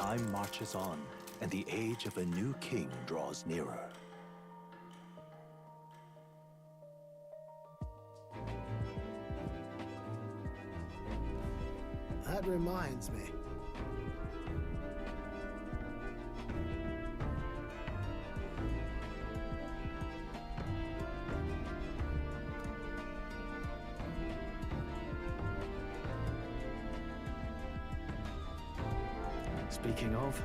Time marches on, and the age of a new king draws nearer. That reminds me. Speaking of...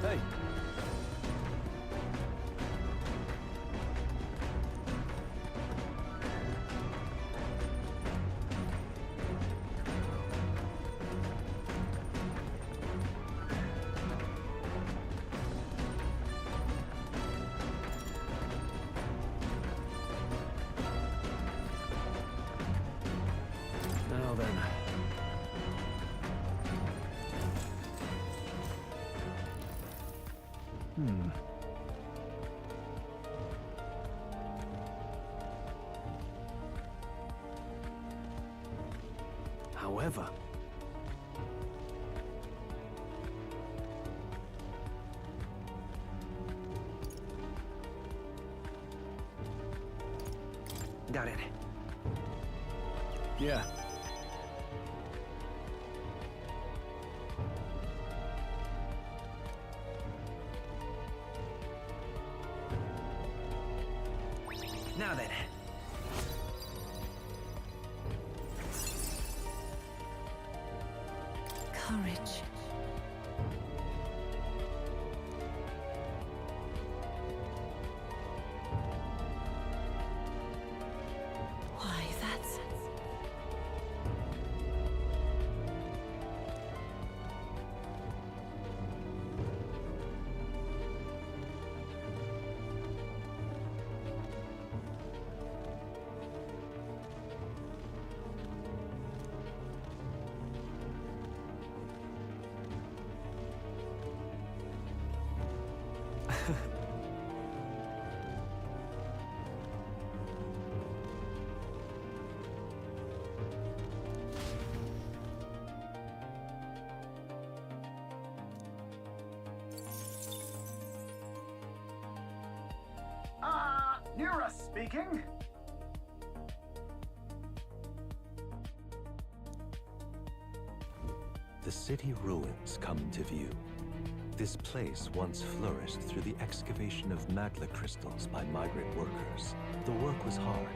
Hey! Now then. However... Got it. Yeah. Now then. Courage. Why, that's... Nira speaking. The city ruins come into view. This place once flourished through the excavation of magma crystals by migrant workers. The work was hard,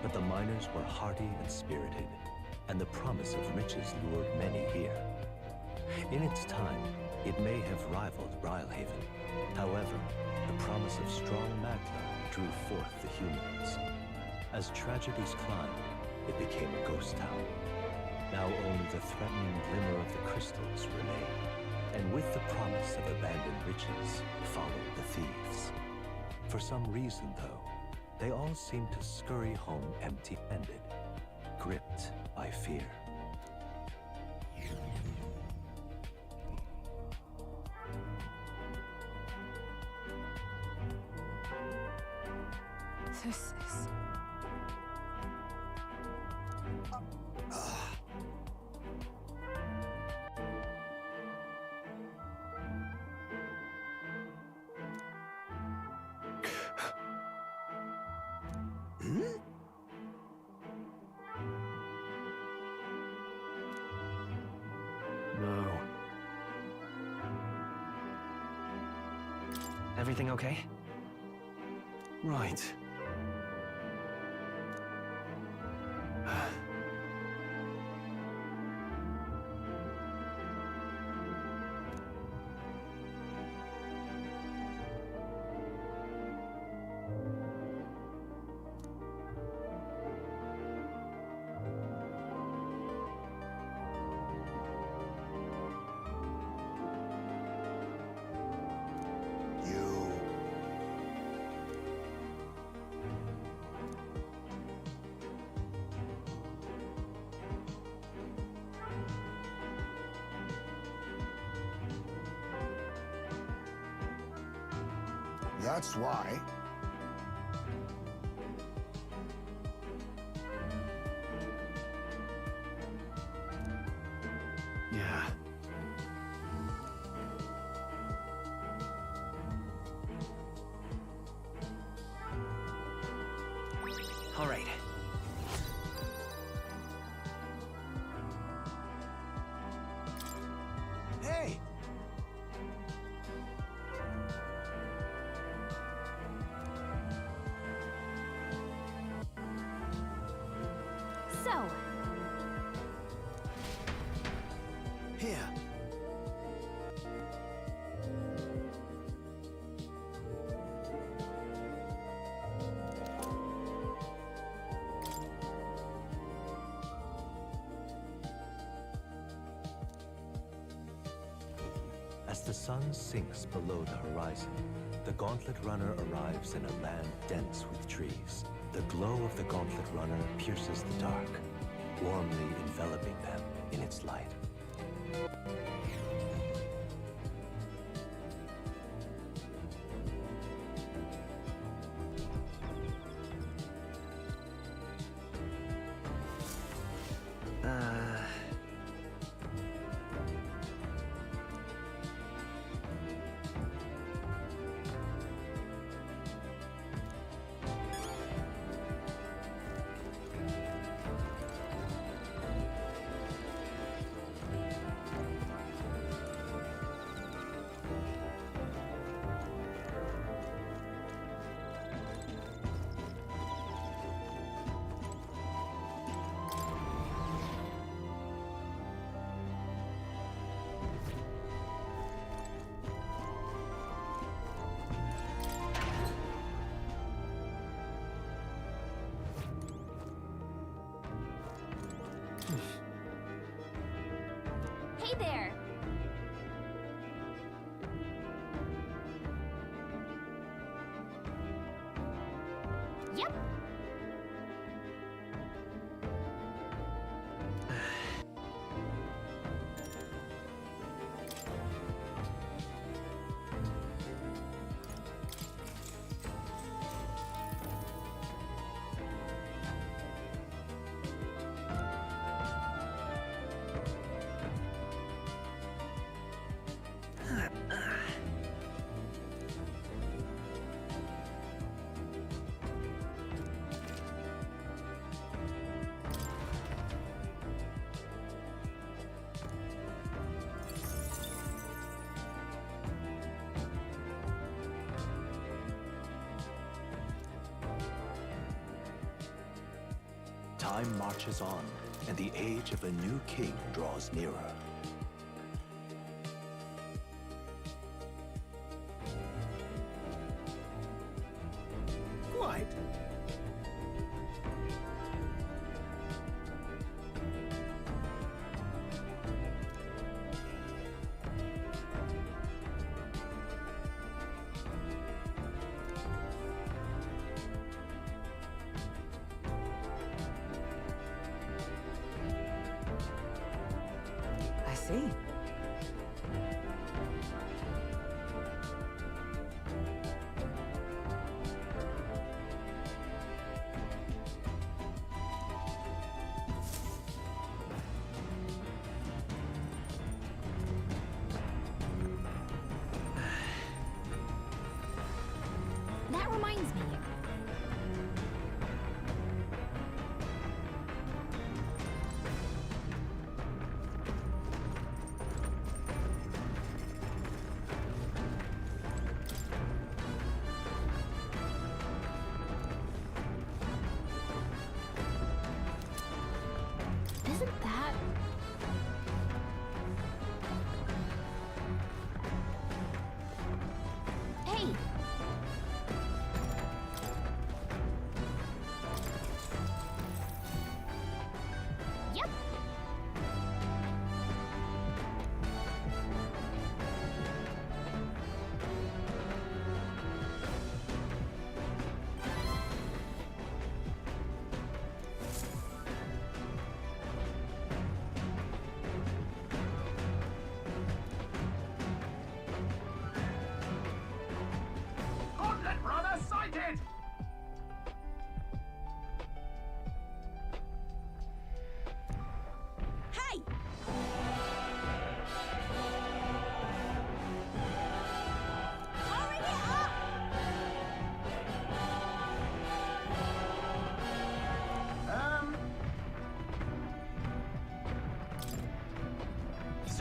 but the miners were hardy and spirited, and the promise of riches lured many here. In its time, it may have rivaled Brylehaven. However, the promise of strong magma drew forth the humans. As tragedies climbed, it became a ghost town. Now only the threatening glimmer of the crystals remained. And with the promise of abandoned riches followed the thieves. For some reason, though, they all seemed to scurry home empty-handed, gripped by fear. This is... Everything okay? Right. That's why. Yeah. All right. Hey! So, Here. As the sun sinks below the horizon, the Gauntlet Runner arrives in a land dense with trees. The glow of the Gauntlet Runner pierces the dark, warmly enveloping them in its light. hey there! Yep, Time marches on, and the age of a new king draws nearer. Quite. I see. that reminds me.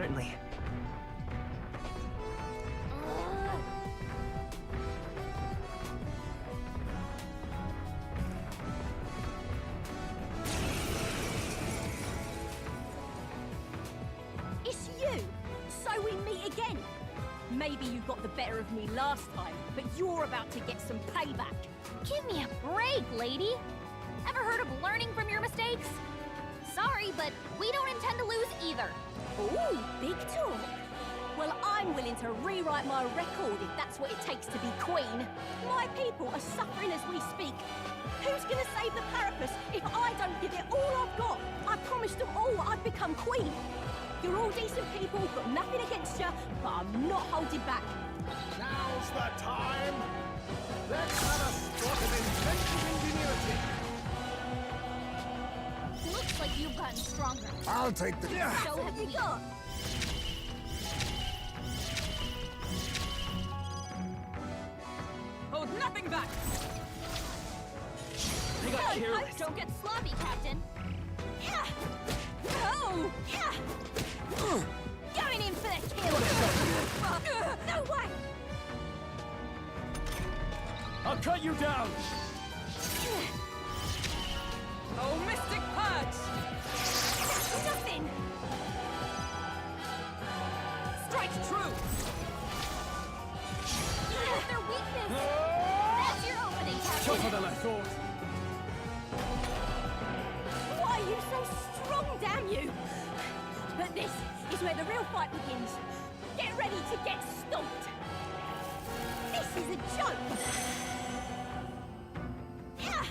Certainly. It's you! So we meet again! Maybe you got the better of me last time, but you're about to get some payback. Give me a break, lady. Ever heard of learning from your mistakes? Sorry, but we don't intend to lose either. Ooh, big talk. Well, I'm willing to rewrite my record if that's what it takes to be queen. My people are suffering as we speak. Who's gonna save the Parapus if I don't give it all I've got? I promised them all I'd become queen. You're all decent people, got nothing against you, but I'm not holding back. Now's the time. Let's have a spot of inventive ingenuity. Looks like you've gotten stronger. I'll take the... So What have you we. got? Hold nothing back! I got Hey, careless. folks, Don't get sloppy, Captain. Yeah! No! Yeah! Going in for the kill! No way! I'll cut you down! Oh, Mystic Purge! Nothing! Strike true! Here's their weakness. That's your opening, Tougher Captain. than I thought. Why are you so strong, damn you? But this is where the real fight begins. Get ready to get stomped. This is a joke. Yeah,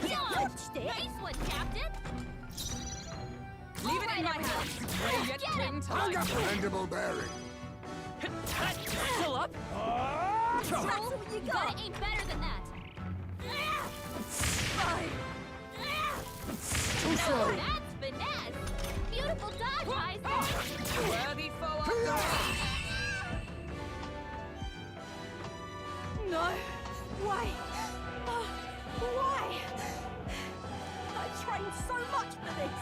you dodged it. Nice one, Captain. Leave it in my Alright, hands. Ready yet, Get twin him. time. Mandible bearing. Still up? That's what you But got. it ain't better than that. Touche. That's finesse. Beautiful dodge, Isaac. Worthy foe after all. No. Why? Oh, why? I trained so much for this.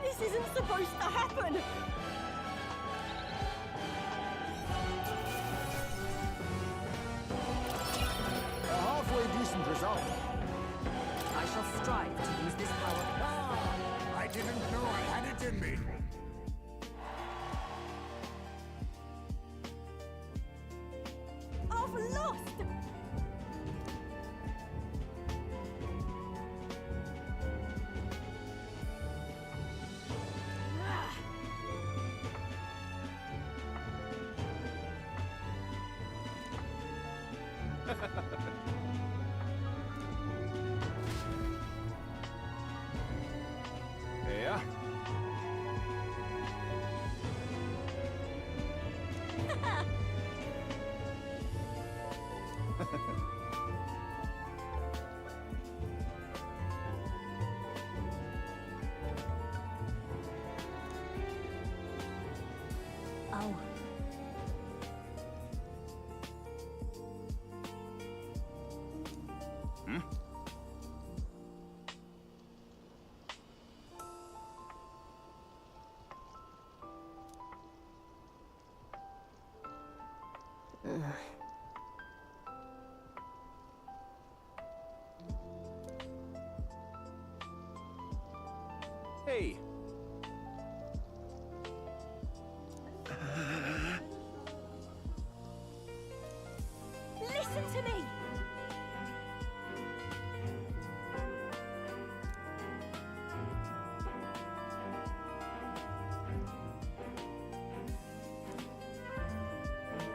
This isn't supposed to happen. A halfway decent result. I shall strive to use this power. Ah, I didn't know I had it in me. I've lost. Yeah? Oh. Hey! Listen to me.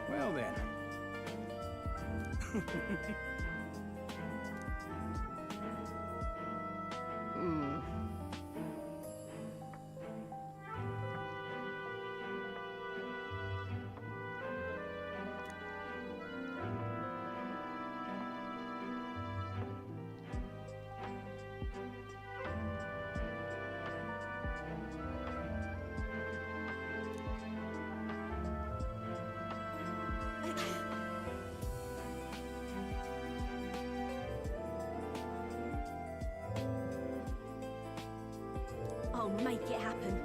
Well then. I'll make it happen.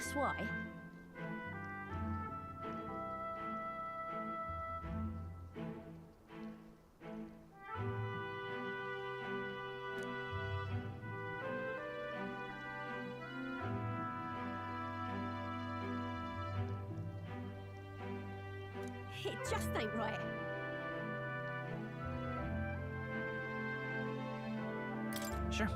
That's why. It just ain't right. Sure.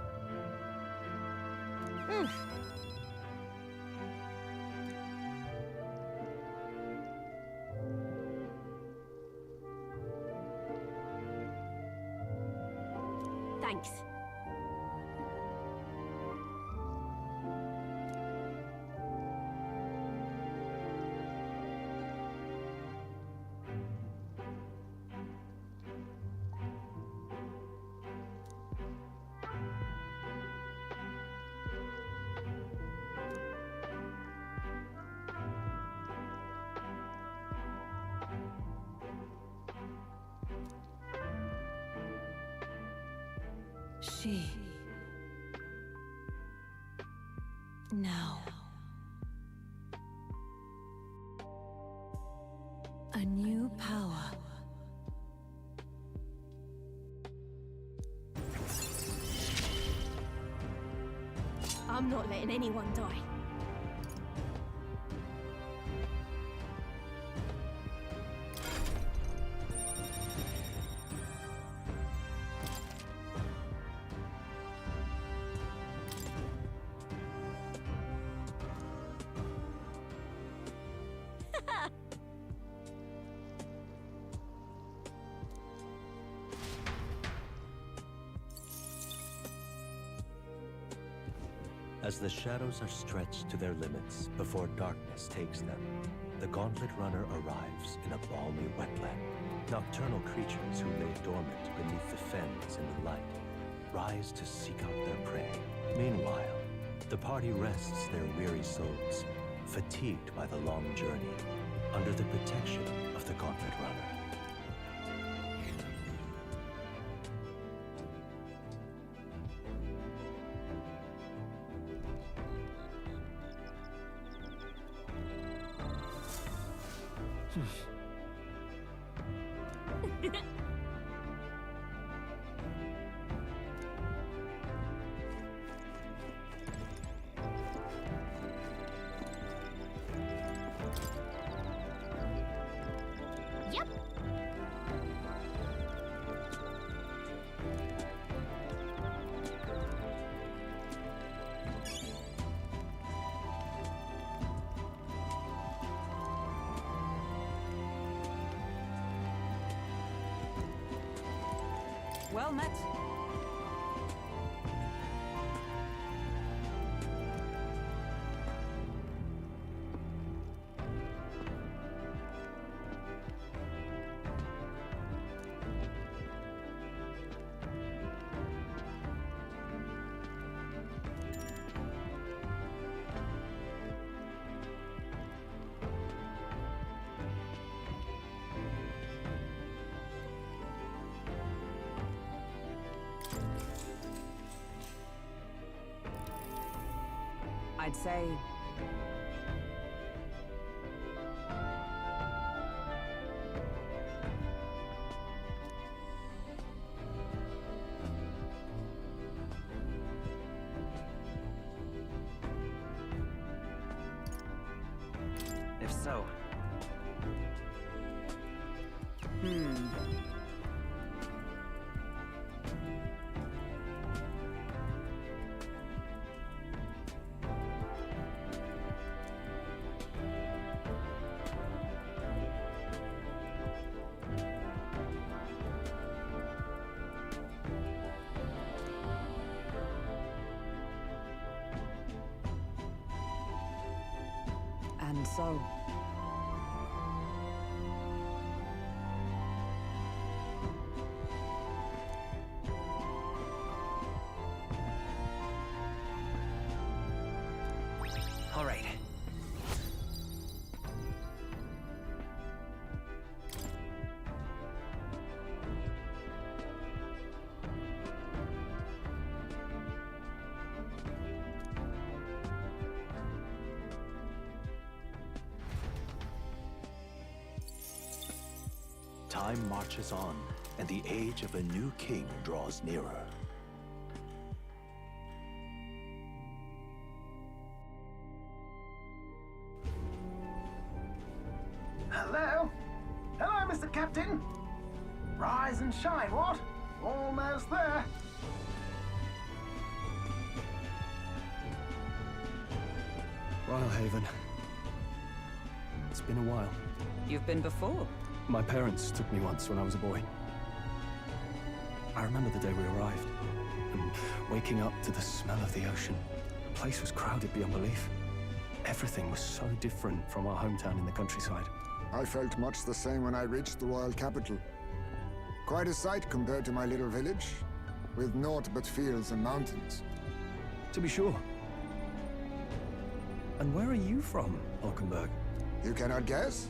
Thanks. She... Now... A new power. I'm not letting anyone die. As the shadows are stretched to their limits before darkness takes them, the Gauntlet Runner arrives in a balmy wetland. Nocturnal creatures who lay dormant beneath the fens in the light rise to seek out their prey. Meanwhile, the party rests their weary souls, fatigued by the long journey, under the protection of the Gauntlet Runner. Yep. Well met. I'd say... If so. And so... All right. Time marches on, and the age of a new king draws nearer. Hello? Hello, Mr. Captain. Rise and shine, what? Almost there. Haven. It's been a while. You've been before. My parents took me once when I was a boy. I remember the day we arrived, and waking up to the smell of the ocean. The place was crowded beyond belief. Everything was so different from our hometown in the countryside. I felt much the same when I reached the royal capital. Quite a sight compared to my little village, with naught but fields and mountains. To be sure. And where are you from, Hulkenberg? You cannot guess?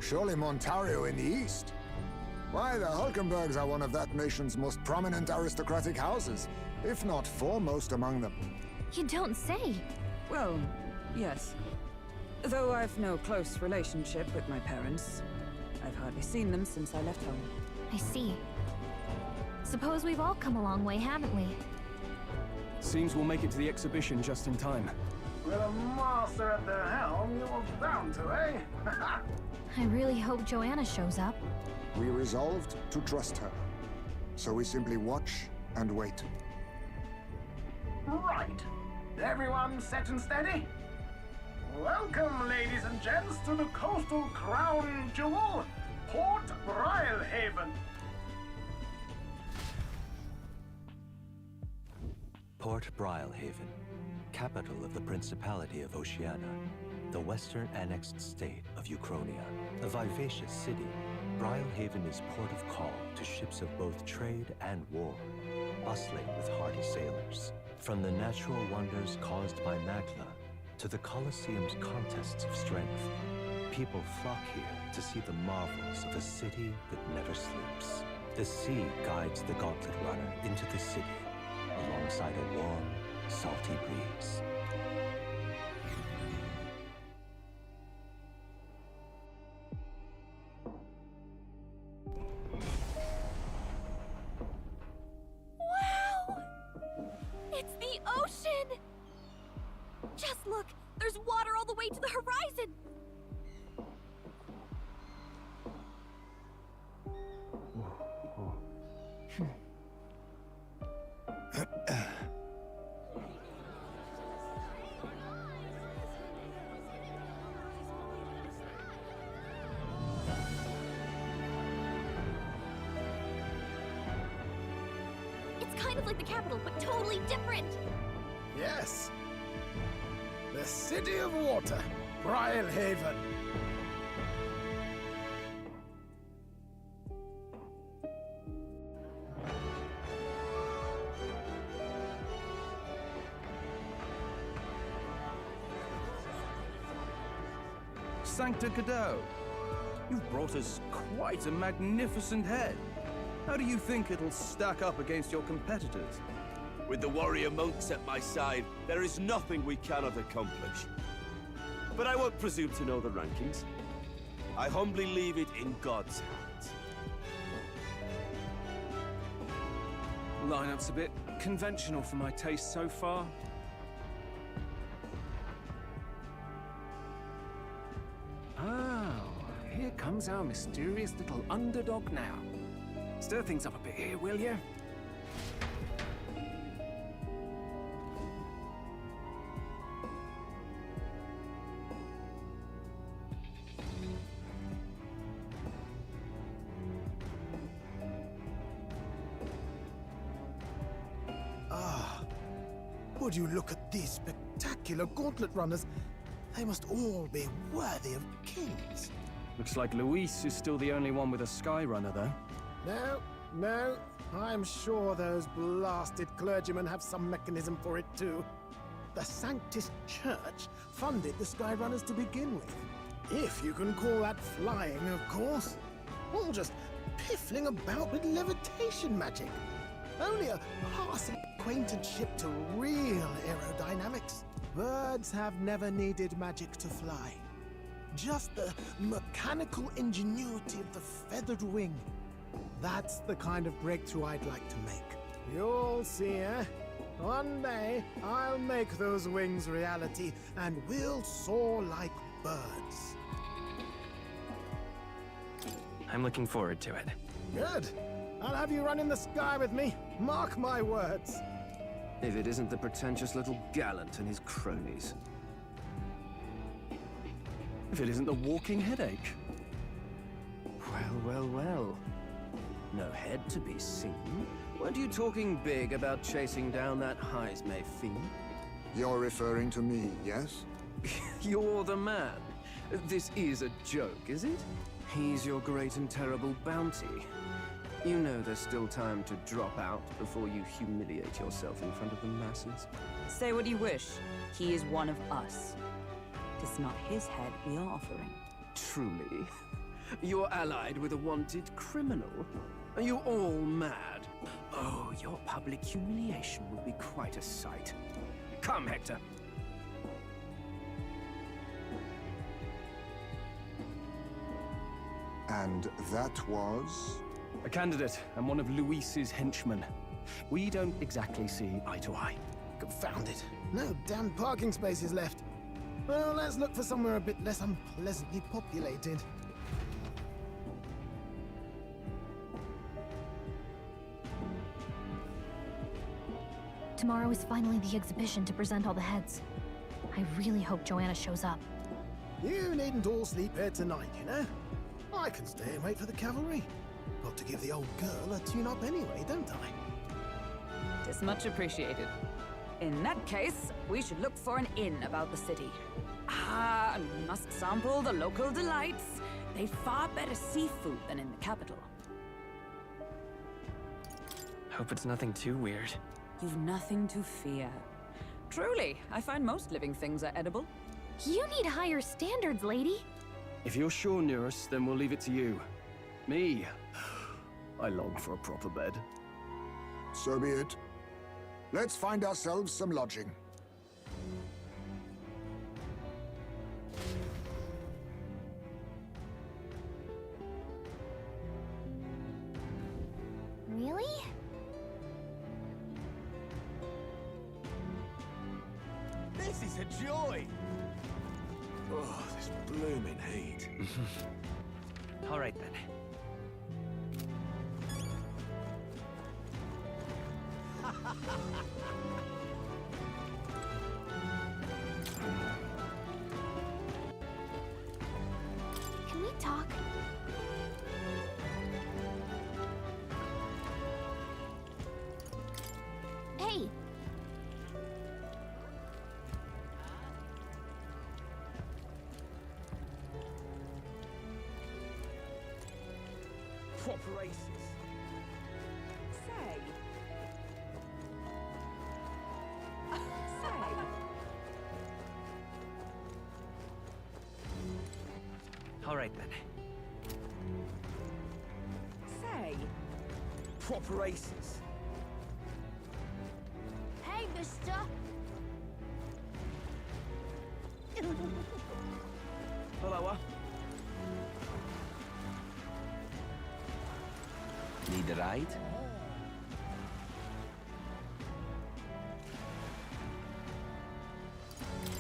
Surely Montario in the east. Why, the Hulkenbergs are one of that nation's most prominent aristocratic houses, if not foremost among them. You don't say. Well, yes. Though I've no close relationship with my parents. I've hardly seen them since I left home. I see. Suppose we've all come a long way, haven't we? Seems we'll make it to the exhibition just in time. With a master at the helm, you're bound to, eh? I really hope Joanna shows up. We resolved to trust her. So we simply watch and wait. Right. Everyone set and steady? Welcome, ladies and gents, to the coastal crown jewel, Port Brilehaven. Port Brilehaven, capital of the Principality of Oceania, the western annexed state of Uchronia. A vivacious city, Brilehaven is port of call to ships of both trade and war, bustling with hardy sailors. From the natural wonders caused by Magla to the Colosseum's contests of strength, people flock here to see the marvels of a city that never sleeps. The sea guides the gauntlet runner into the city, alongside a warm, salty breeze. Wow! It's the ocean! Just look! There's water all the way to the horizon! It's kind of like the capital, but totally different. Yes. The City of Water, Brilehaven. Sancta Cadeau, you've brought us quite a magnificent head. How do you think it'll stack up against your competitors? With the warrior monks at my side, there is nothing we cannot accomplish. But I won't presume to know the rankings. I humbly leave it in God's hands. Lineup's a bit conventional for my taste so far. Oh, here comes our mysterious little underdog now. Stir things up a bit here, will you? Would you look at these spectacular gauntlet runners? They must all be worthy of kings. Looks like Luis is still the only one with a Skyrunner, though. No. I'm sure those blasted clergymen have some mechanism for it, too. The Sanctus Church funded the Skyrunners to begin with. If you can call that flying, of course. All just piffling about with levitation magic. Only a passing acquaintanceship to real aerodynamics. Birds have never needed magic to fly. Just the mechanical ingenuity of the feathered wing. That's the kind of breakthrough I'd like to make. You'll see, eh? One day, I'll make those wings reality, and we'll soar like birds. I'm looking forward to it. Good. I'll have you run in the sky with me. Mark my words. If it isn't the pretentious little gallant and his cronies. If it isn't the walking headache. Well, well, well. No head to be seen. Weren't you talking big about chasing down that Heismay fiend? You're referring to me, yes? You're the man. This is a joke, is it? He's your great and terrible bounty. You know there's still time to drop out before you humiliate yourself in front of the masses. Say what you wish. He is one of us. It is not his head we are offering. Truly? You're allied with a wanted criminal? Are you all mad? Oh, your public humiliation will be quite a sight. Come, Hector. And that was? A candidate and one of Luis's henchmen. We don't exactly see eye to eye. Confound it. No damn parking spaces left. Well, let's look for somewhere a bit less unpleasantly populated. Tomorrow is finally the exhibition to present all the heads. I really hope Joanna shows up. You needn't all sleep here tonight, you know? I can stay and wait for the cavalry. Got to give the old girl a tune-up anyway, don't I? It is much appreciated. In that case, we should look for an inn about the city. Ah, and we must sample the local delights. They've far better seafood than in the capital. Hope it's nothing too weird. You've nothing to fear. Truly, I find most living things are edible. You need higher standards, lady. If you're sure, Nearest, then we'll leave it to you. Me, I long for a proper bed. So be it. Let's find ourselves some lodging. Really? This is a joy! Oh, this blooming heat. All right, then. Can we talk? Hey! Proper aces. Say. All right, then. Say. Proper aces. Hey, mister! Hello, Need a ride?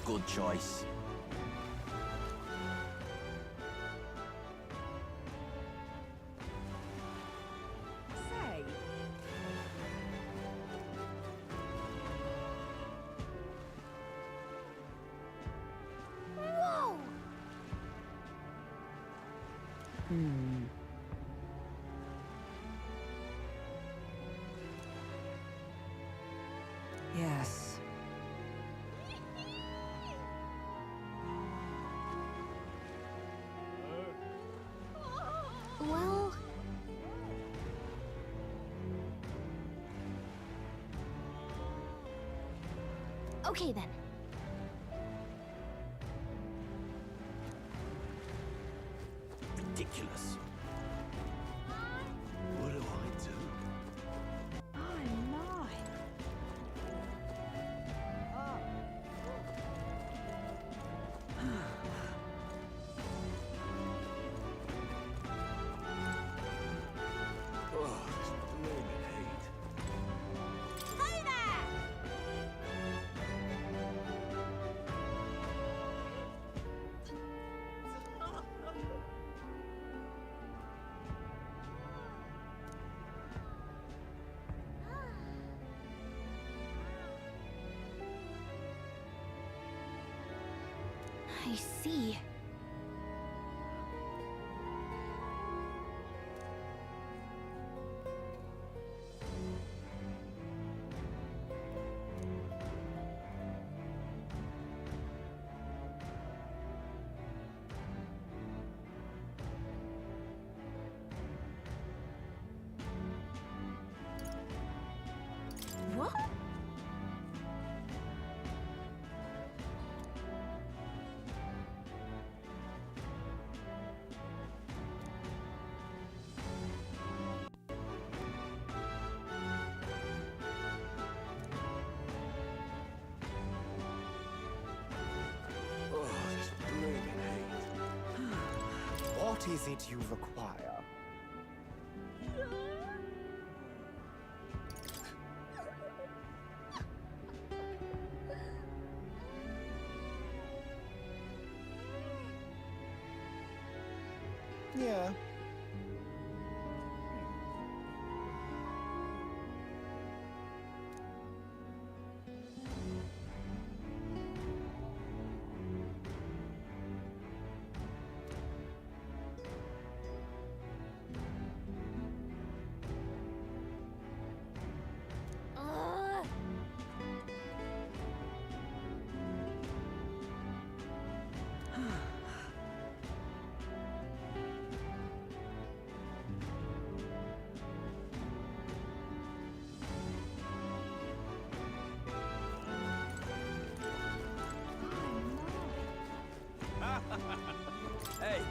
Good choice. Say. Whoa! Yes. Well... Okay then. ridiculous. What do I do? Oh, my. I see. What? Oh, this blooming hate. What is it you require? Yeah. Hey!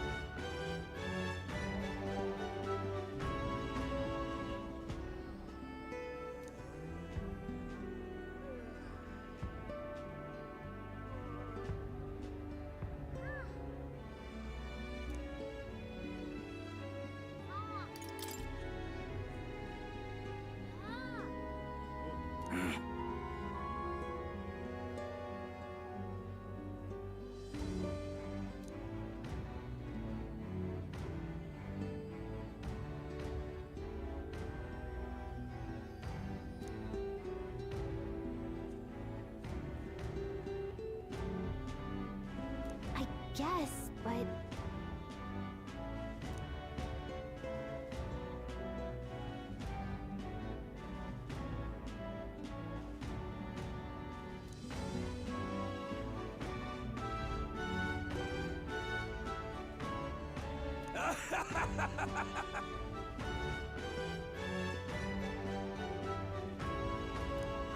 I guess, but...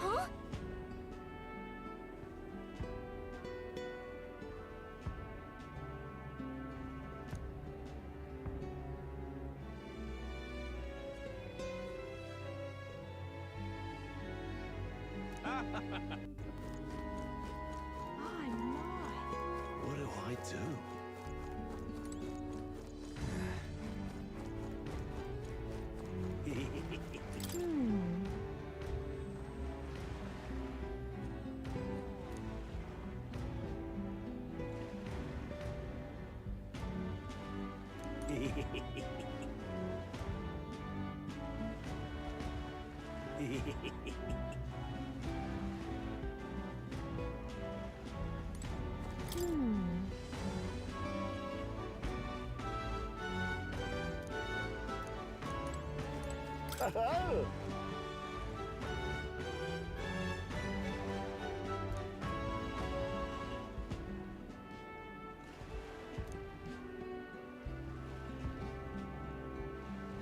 Huh? What do I do?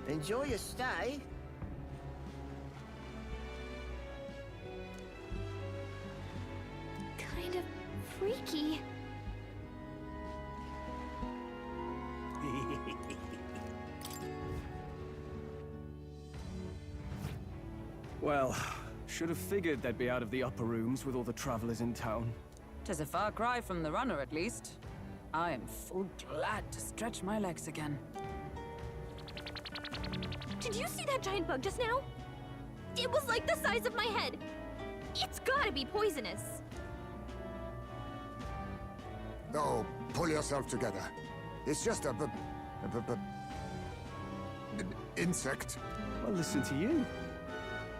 Enjoy your stay. Kind of freaky. Well, should have figured they'd be out of the upper rooms with all the travelers in town. 'Tis a far cry from the runner, at least. I am full glad to stretch my legs again. Did you see that giant bug just now? It was like the size of my head. It's gotta be poisonous. Oh, pull yourself together. It's just an insect. Well, listen to you.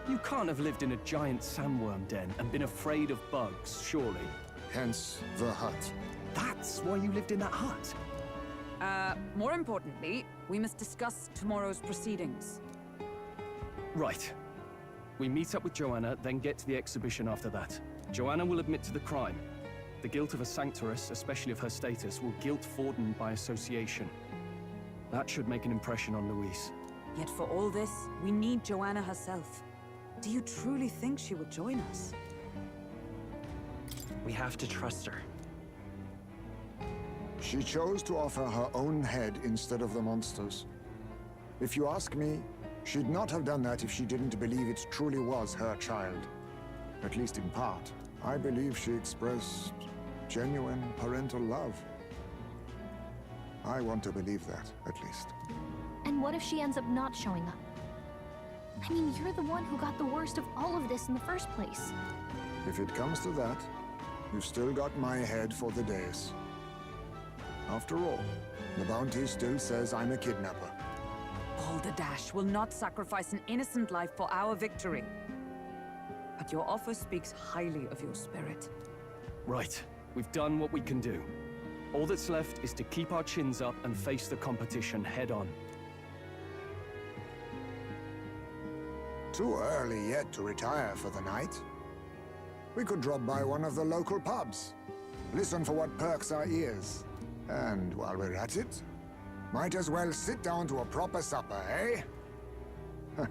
You can't have lived in a giant sandworm den and been afraid of bugs, surely. Hence the hut. That's why you lived in that hut? More importantly, we must discuss tomorrow's proceedings. Right. We meet up with Joanna, then get to the exhibition after that. Joanna will admit to the crime. The guilt of a sanctoress, especially of her status, will guilt Forden by association. That should make an impression on Louise. Yet for all this, we need Joanna herself. Do you truly think she would join us? We have to trust her. She chose to offer her own head instead of the monster's. If you ask me, she'd not have done that if she didn't believe it truly was her child. At least in part. I believe she expressed genuine parental love. I want to believe that, at least. And what if she ends up not showing up? I mean, you're the one who got the worst of all of this in the first place. If it comes to that, you've still got my head for the days. After all, the bounty still says I'm a kidnapper. Balderdash will not sacrifice an innocent life for our victory. But your offer speaks highly of your spirit. Right. We've done what we can do. All that's left is to keep our chins up and face the competition head-on. Too early yet to retire for the night. We could drop by one of the local pubs. Listen for what perks our ears. And while we're at it, might as well sit down to a proper supper, eh?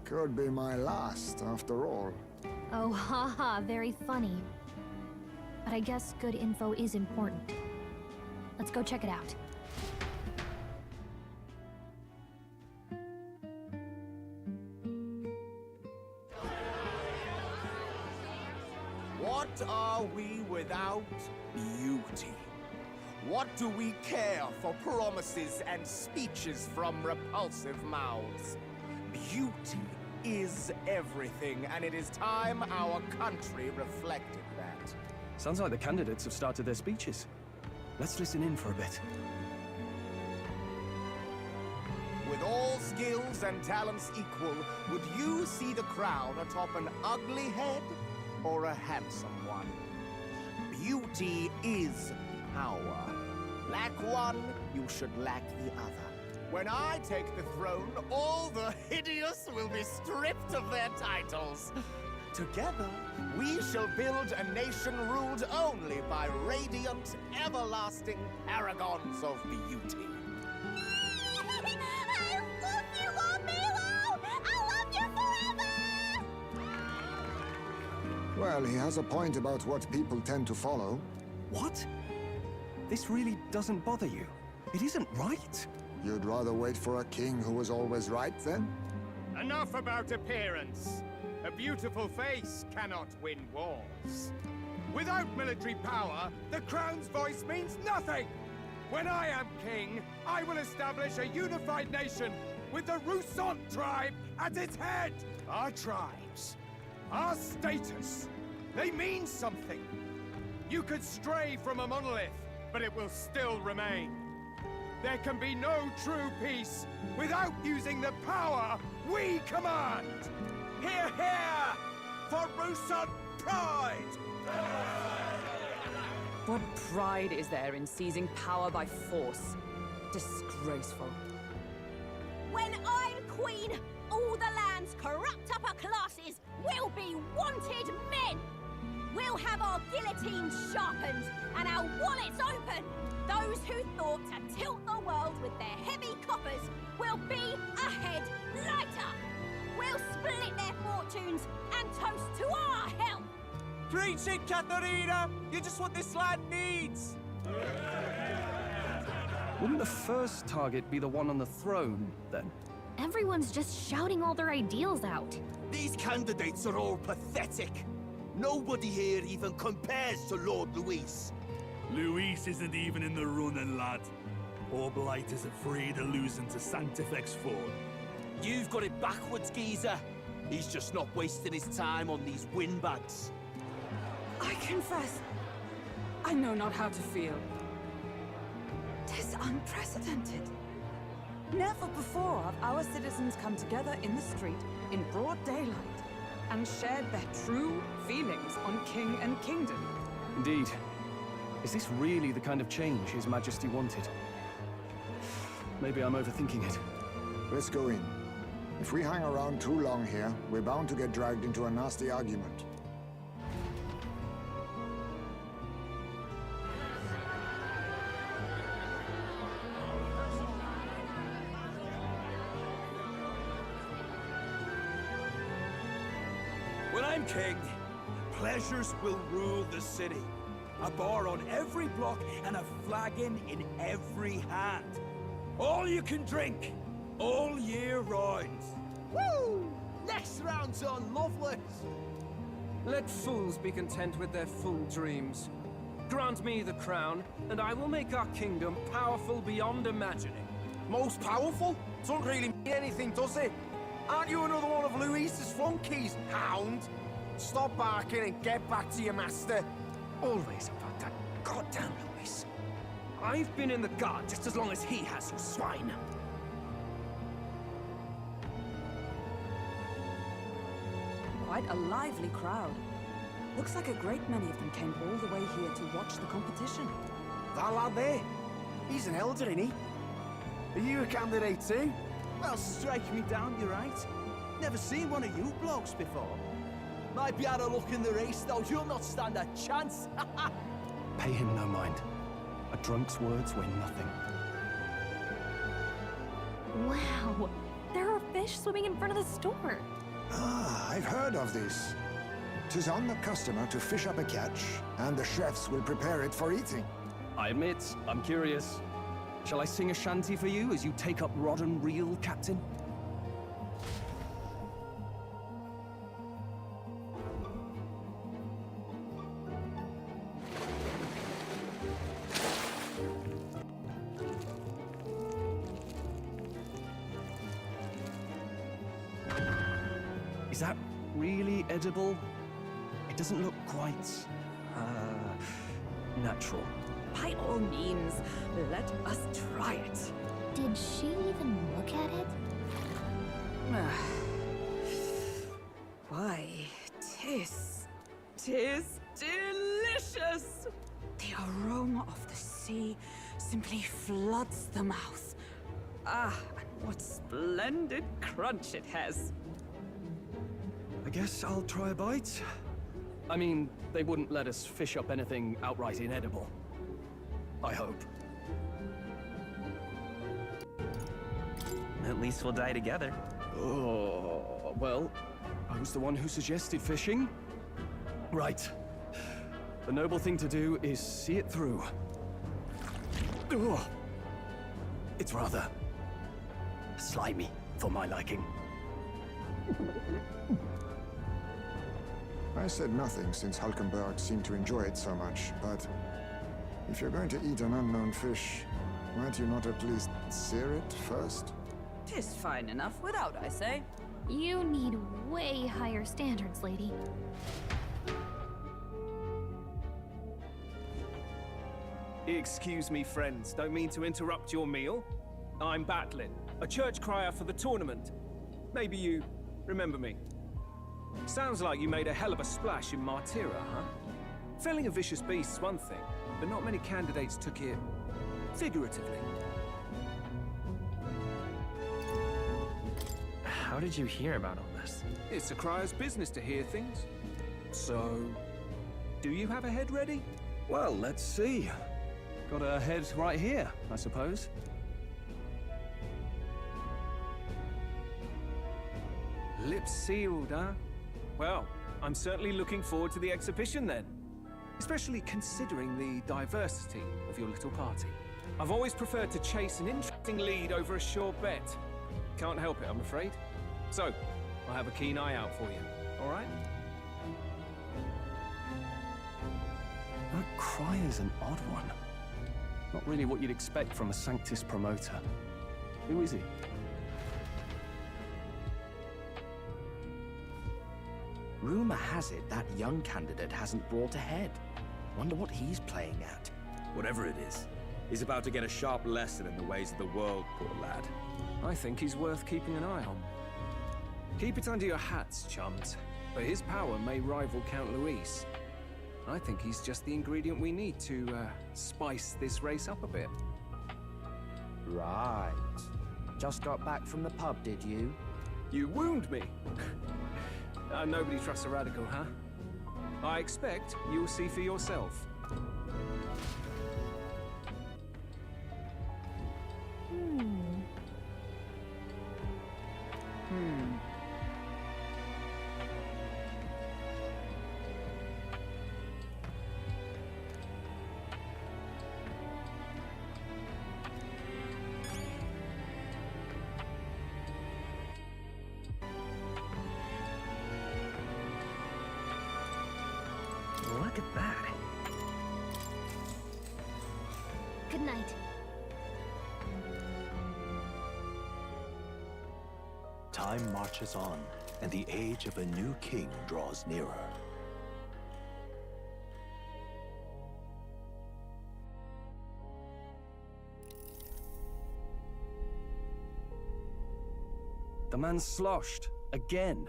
Could be my last, after all. Oh, haha, very funny. But I guess good info is important. Let's go check it out. What are we without beauty? What do we care for promises and speeches from repulsive mouths? Beauty is everything, and it is time our country reflected that. Sounds like the candidates have started their speeches. Let's listen in for a bit. With all skills and talents equal, would you see the crown atop an ugly head or a handsome one? Beauty is power. Lack one, you should lack the other. When I take the throne, all the hideous will be stripped of their titles. Together, we shall build a nation ruled only by radiant, everlasting paragons of beauty. I love you, Milo! I love you forever! Well, he has a point about what people tend to follow. What? This really doesn't bother you? It isn't right? You'd rather wait for a king who was always right, then? Enough about appearance. A beautiful face cannot win wars. Without military power, the crown's voice means nothing! When I am king, I will establish a unified nation with the Rousant tribe at its head! Our tribes, our status, they mean something. You could stray from a monolith, but it will still remain. There can be no true peace without using the power we command! Hear, hear! For Rousant pride! What pride is there in seizing power by force? Disgraceful. When I'm queen, all the land's corrupt upper classes will be wanted men! We'll have our guillotines sharpened and our wallets open! Those who thought to tilt the world with their heavy coffers will be a head lighter! We'll split their fortunes and toast to our health! Preach it, Katharina! You're just what this land needs! Wouldn't the first target be the one on the throne, then? Everyone's just shouting all their ideals out. These candidates are all pathetic. Nobody here even compares to Lord Luis. Luis isn't even in the running, lad. Poor Blight is afraid of losing to Sanctifex Ford. You've got it backwards, geezer. He's just not wasting his time on these windbags. I confess, I know not how to feel. 'Tis unprecedented. Never before have our citizens come together in the street in broad daylight and shared their true feelings on king and kingdom. Indeed. Is this really the kind of change His Majesty wanted? Maybe I'm overthinking it. Let's go in. If we hang around too long here, we're bound to get dragged into a nasty argument. When I'm king, pleasures will rule the city. A bar on every block and a flagon in every hand. All you can drink, all year round. Woo! Next round's on Loveless. Let fools be content with their fool dreams. Grant me the crown, and I will make our kingdom powerful beyond imagining. Most powerful? Doesn't really mean anything, does it? Aren't you another one of Luis's flunkies, hound? Stop barking and get back to your master. Always about that goddamn Luis. I've been in the guard just as long as he has, you swine. Quite a lively crowd. Looks like a great many of them came all the way here to watch the competition. That lad there, he's an elder, isn't he? Are you a candidate too? Well, strike me down, you're right. Never seen one of you blokes before. Might be out of luck in the race, though. You'll not stand a chance. Pay him no mind. A drunk's words weigh nothing. Wow, there are fish swimming in front of the store. Ah, I've heard of this. 'Tis on the customer to fish up a catch, and the chefs will prepare it for eating. I admit, I'm curious. Shall I sing a shanty for you as you take up rod and reel, Captain? Is that really edible? It doesn't look quite, natural. By all means, let us try it. Did she even look at it? Why, tis delicious! The aroma of the sea simply floods the mouth. Ah, and what splendid crunch it has. I guess I'll try a bite. I mean, they wouldn't let us fish up anything outright inedible. I hope. At least we'll die together. Oh, well, I was the one who suggested fishing. Right. The noble thing to do is see it through. Oh, it's rather slimy for my liking. I said nothing since Hulkenberg seemed to enjoy it so much, but if you're going to eat an unknown fish, might you not at least sear it first? 'Tis fine enough without, I say. You need way higher standards, lady. Excuse me, friends. Don't mean to interrupt your meal. I'm Batlin, a church crier for the tournament. Maybe you remember me. Sounds like you made a hell of a splash in Martyra, huh? Felling a vicious beast's one thing, but not many candidates took it figuratively. How did you hear about all this? It's a crier's business to hear things. So, do you have a head ready? Well, let's see. Got a head right here, I suppose. Lips sealed, huh? Well, I'm certainly looking forward to the exhibition then. Especially considering the diversity of your little party. I've always preferred to chase an interesting lead over a sure bet. Can't help it, I'm afraid. So, I'll have a keen eye out for you, all right? That cry is an odd one. Not really what you'd expect from a Sanctus promoter. Who is he? Rumor has it that young candidate hasn't brought ahead. Wonder what he's playing at. Whatever it is, he's about to get a sharp lesson in the ways of the world, poor lad. I think he's worth keeping an eye on. Keep it under your hats, chums, but his power may rival Count Luis. I think he's just the ingredient we need to, spice this race up a bit. Right. Just got back from the pub, did you? You wound me! Nobody trusts a radical, huh? I expect you'll see for yourself. Look at that. Good night. Time marches on, and the age of a new king draws nearer. The man's sloshed. Again.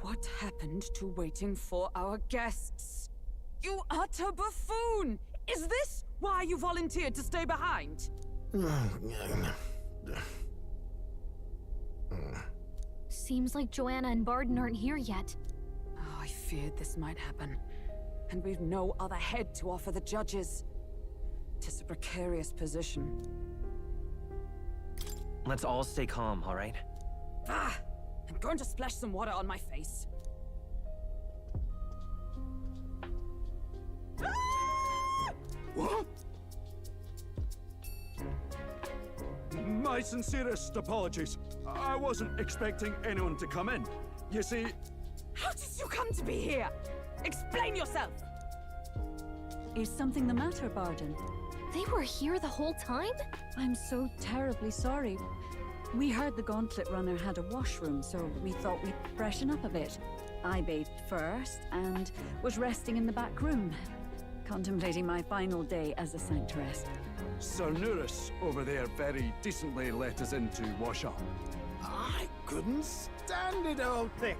What happened to waiting for our guests? You utter buffoon! Is this why you volunteered to stay behind? Seems like Joanna and Barden aren't here yet. Oh, I feared this might happen. And we've no other head to offer the judges. 'Tis a precarious position. Let's all stay calm, all right? Ah! I'm going to splash some water on my face. What? My sincerest apologies. I wasn't expecting anyone to come in. You see... How did you come to be here? Explain yourself! Is something the matter, Barden? They were here the whole time? I'm so terribly sorry. We heard the Gauntlet Runner had a washroom, so we thought we'd freshen up a bit. I bathed first, and was resting in the back room, contemplating my final day as a Sanctress. Sir Nuris over there very decently let us in to wash up. I couldn't stand it, old thing.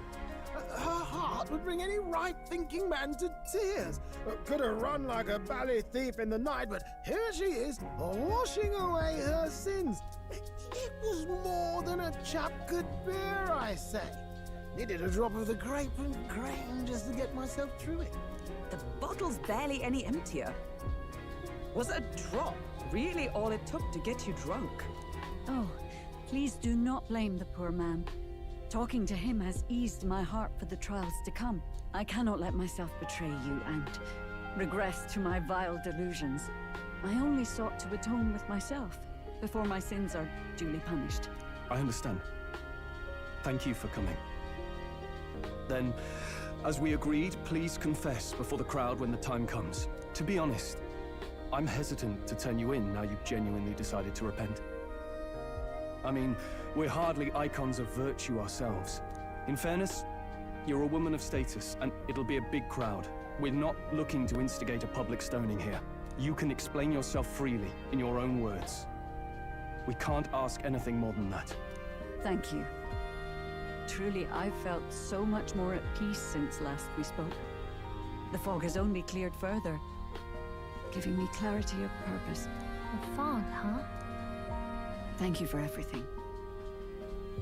Her heart would bring any right-thinking man to tears. Could have run like a bally thief in the night, but here she is, washing away her sins. It was more than a chap could bear, I say. Needed a drop of the grape and grain just to get myself through it. The bottle's barely any emptier. Was a drop really all it took to get you drunk? Oh, please do not blame the poor man. Talking to him has eased my heart for the trials to come. I cannot let myself betray you and regress to my vile delusions. I only sought to atone with myself before my sins are duly punished. I understand. Thank you for coming. Then, as we agreed, please confess before the crowd when the time comes. To be honest, I'm hesitant to turn you in now you've genuinely decided to repent. I mean, we're hardly icons of virtue ourselves. In fairness, you're a woman of status, and it'll be a big crowd. We're not looking to instigate a public stoning here. You can explain yourself freely, in your own words. We can't ask anything more than that. Thank you. Truly, I've felt so much more at peace since last we spoke. The fog has only cleared further, giving me clarity of purpose. The fog, huh? Thank you for everything.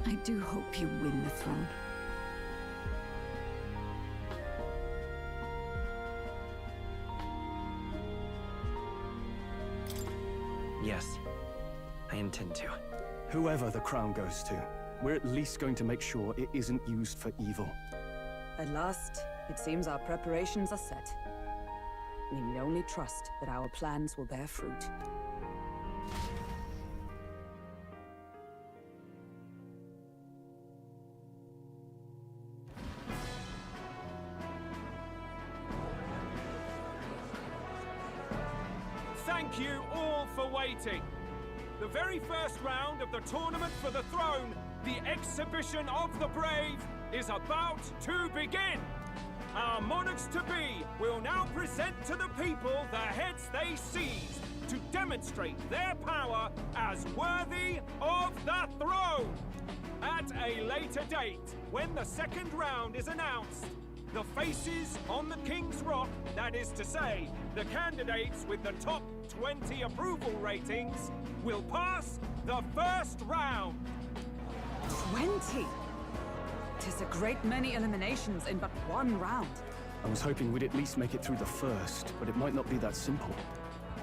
I do hope you win the throne. Yes, I intend to. Whoever the crown goes to, we're at least going to make sure it isn't used for evil. At last, it seems our preparations are set. We need only trust that our plans will bear fruit. Thank you all for waiting. The very first round of the tournament for the throne, the exhibition of the brave, is about to begin. Our monarchs-to-be will now present to the people the heads they seized to demonstrate their power as worthy of the throne. At a later date, when the second round is announced, the faces on the King's Rock, that is to say, the candidates with the top 20 approval ratings, will pass the first round. 20? 'Tis a great many eliminations in but one round. I was hoping we'd at least make it through the first, but it might not be that simple.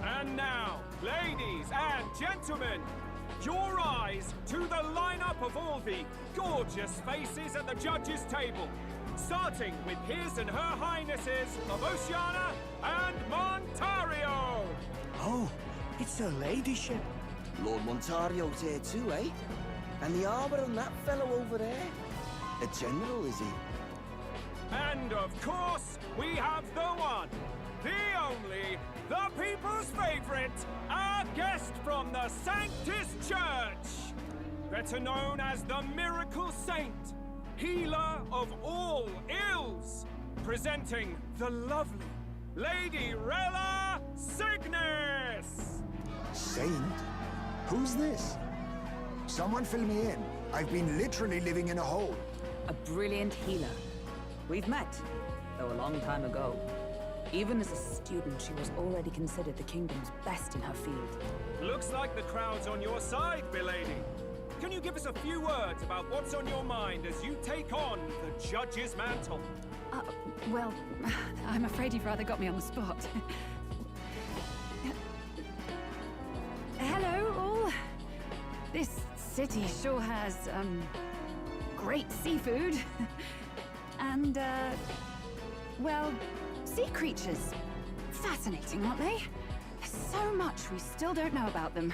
And now, ladies and gentlemen, your eyes to the lineup of all the gorgeous faces at the judges' table, starting with His and Her Highnesses of Oceania and Montario. Oh, it's her ladyship. Lord Montario's here too, eh? And the armor on that fellow over there? A general, is he? And of course, we have the one, the only, the people's favorite, our guest from the Sanctus Church, better known as the Miracle Saint, healer of all ills, presenting the lovely Lady Rella Cygnus! Saint? Who's this? Someone fill me in. I've been literally living in a hole. A brilliant healer. We've met, though a long time ago. Even as a student, she was already considered the kingdom's best in her field. Looks like the crowd's on your side, milady. Can you give us a few words about what's on your mind as you take on the judge's mantle? Well, I'm afraid you've rather got me on the spot. Hello, all. This city sure has, great seafood. And, well, sea creatures. Fascinating, aren't they? There's so much we still don't know about them.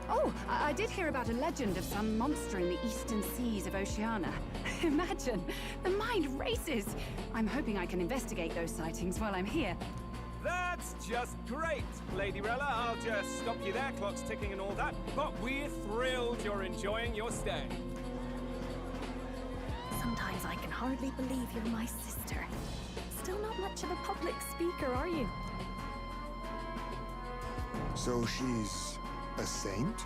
Oh, I did hear about a legend of some monster in the eastern seas of Oceania. Imagine, the mind races. I'm hoping I can investigate those sightings while I'm here. That's just great, Lady Rella. I'll just stop you there, clock's ticking and all that. But we're thrilled you're enjoying your stay. Sometimes I can hardly believe you're my sister. Still not much of a public speaker, are you? So she's a saint?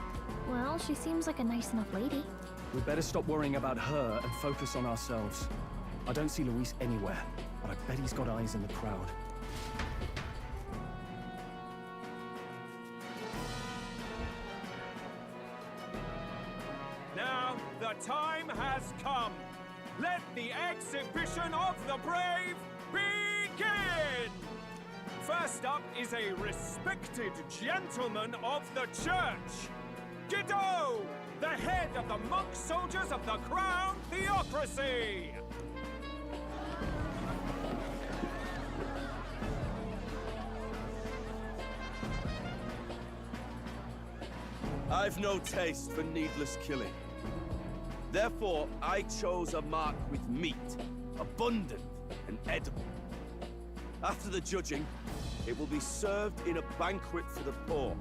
Well, she seems like a nice enough lady. We'd better stop worrying about her and focus on ourselves. I don't see Luis anywhere, but I bet he's got eyes in the crowd. Now, the time has come. Let the exhibition of the brave begin! First up is a respected gentleman of the church, Godot, the head of the monk soldiers of the Crown Theocracy. I've no taste for needless killing. Therefore, I chose a mark with meat, abundant and edible. After the judging, it will be served in a banquet for the poor.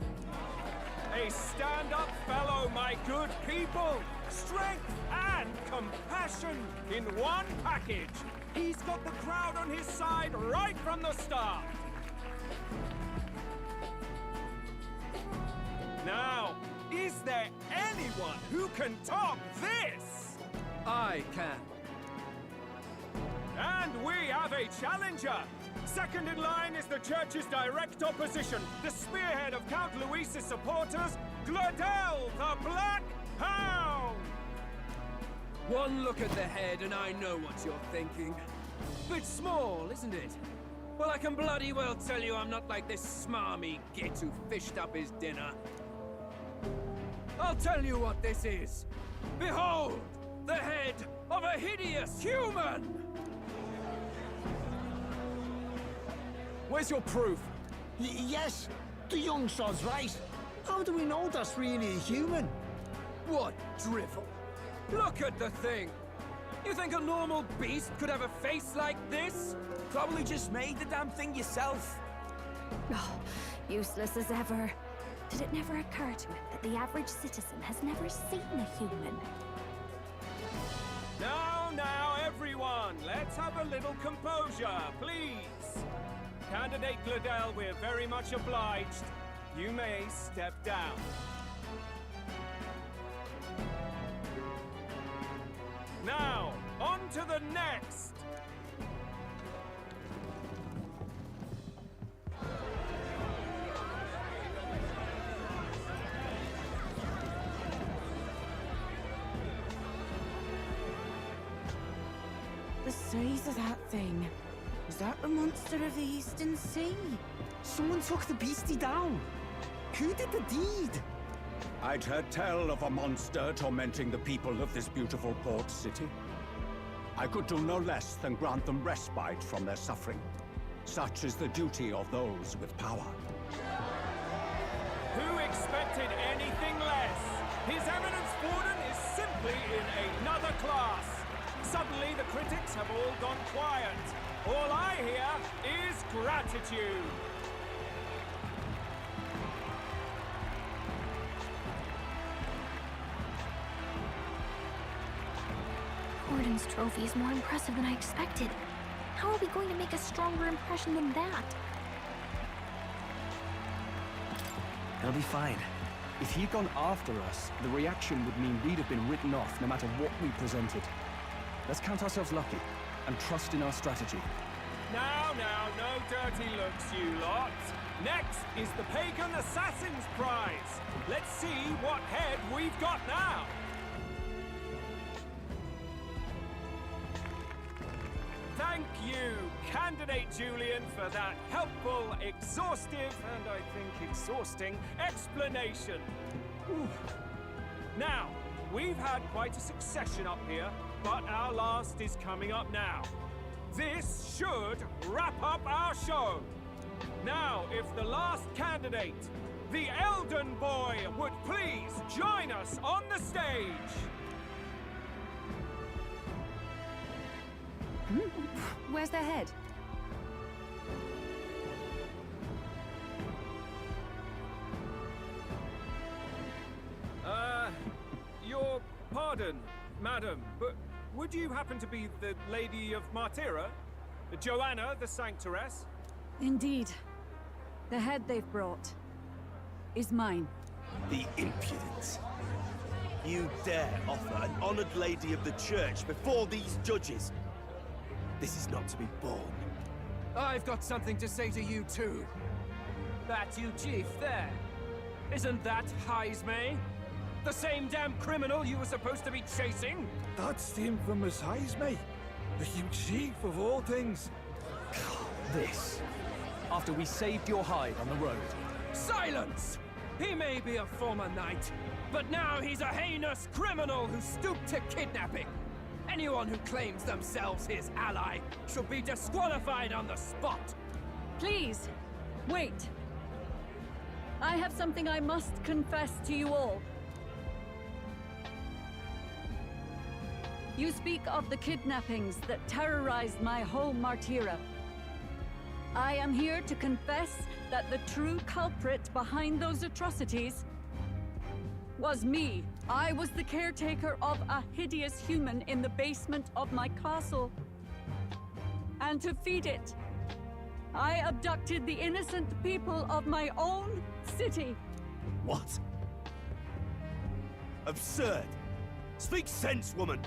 A stand-up fellow, my good people! Strength and compassion in one package! He's got the crowd on his side right from the start! Now, is there anyone who can top this? I can. And we have a challenger! Second in line is the church's direct opposition, the spearhead of Count Luis's supporters, Gladel the Black Hound! One look at the head and I know what you're thinking. Bit small, isn't it? Well, I can bloody well tell you I'm not like this smarmy git who fished up his dinner. I'll tell you what this is. Behold, the head of a hideous human! Where's your proof? Yes, the young sod's right. How do we know that's really a human? What drivel? Look at the thing! You think a normal beast could have a face like this? Probably just made the damn thing yourself. Oh, useless as ever. Did it never occur to him that the average citizen has never seen a human? Now, everyone, let's have a little composure, please. Candidate Gladel, we're very much obliged. You may step down. Now, on to the next. size of that thing. Is that the monster of the Eastern Sea? Someone took the beastie down. Who did the deed? I'd heard tell of a monster tormenting the people of this beautiful port city. I could do no less than grant them respite from their suffering. Such is the duty of those with power. Who expected anything less? His Eminence Warden is simply in another class. Suddenly the critics have all gone quiet. All I hear is gratitude. Warden's trophy is more impressive than I expected. How are we going to make a stronger impression than that? It'll be fine. If he'd gone after us, the reaction would mean we'd have been written off no matter what we presented. Let's count ourselves lucky and trust in our strategy. Now, no dirty looks, you lot. Next is the Pagan Assassin's Prize. Let's see what head we've got now. Thank you, Candidate Julian, for that helpful, exhaustive, and I think exhausting explanation. Ooh. Now, we've had quite a succession up here, but our last is coming up now. This should wrap up our show. Now, if the last candidate, the Elden Boy, would please join us on the stage. Where's their head? Your pardon, madam, but would you happen to be the Lady of Martyra? Joanna, the Sanctoress? Indeed. The head they've brought is mine. The impudence. You dare offer an honored lady of the church before these judges? This is not to be borne. I've got something to say to you too. That you chief there. Isn't that Heismay? The same damn criminal you were supposed to be chasing? That's the infamous Heismay. The huge chief of all things. This. After we saved your hide on the road. Silence! He may be a former knight, but now he's a heinous criminal who stooped to kidnapping. Anyone who claims themselves his ally should be disqualified on the spot. Please, wait. I have something I must confess to you all. You speak of the kidnappings that terrorized my home, Martyra. I am here to confess that the true culprit behind those atrocities was me. I was the caretaker of a hideous human in the basement of my castle. And to feed it, I abducted the innocent people of my own city. What? Absurd! Speak sense, woman!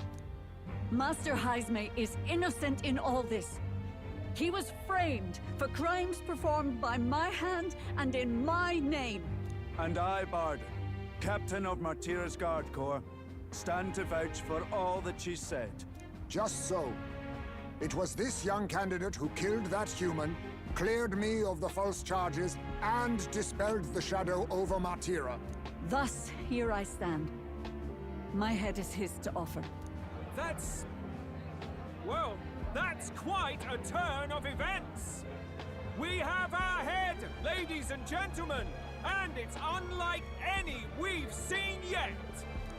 Master Heismay is innocent in all this. He was framed for crimes performed by my hand and in my name. And I, Bard, Captain of Martyra's Guard Corps, stand to vouch for all that she said. Just so. It was this young candidate who killed that human, cleared me of the false charges, and dispelled the shadow over Martyra. Thus, here I stand. My head is his to offer. Well, that's quite a turn of events. We have our head, ladies and gentlemen, and it's unlike any we've seen yet.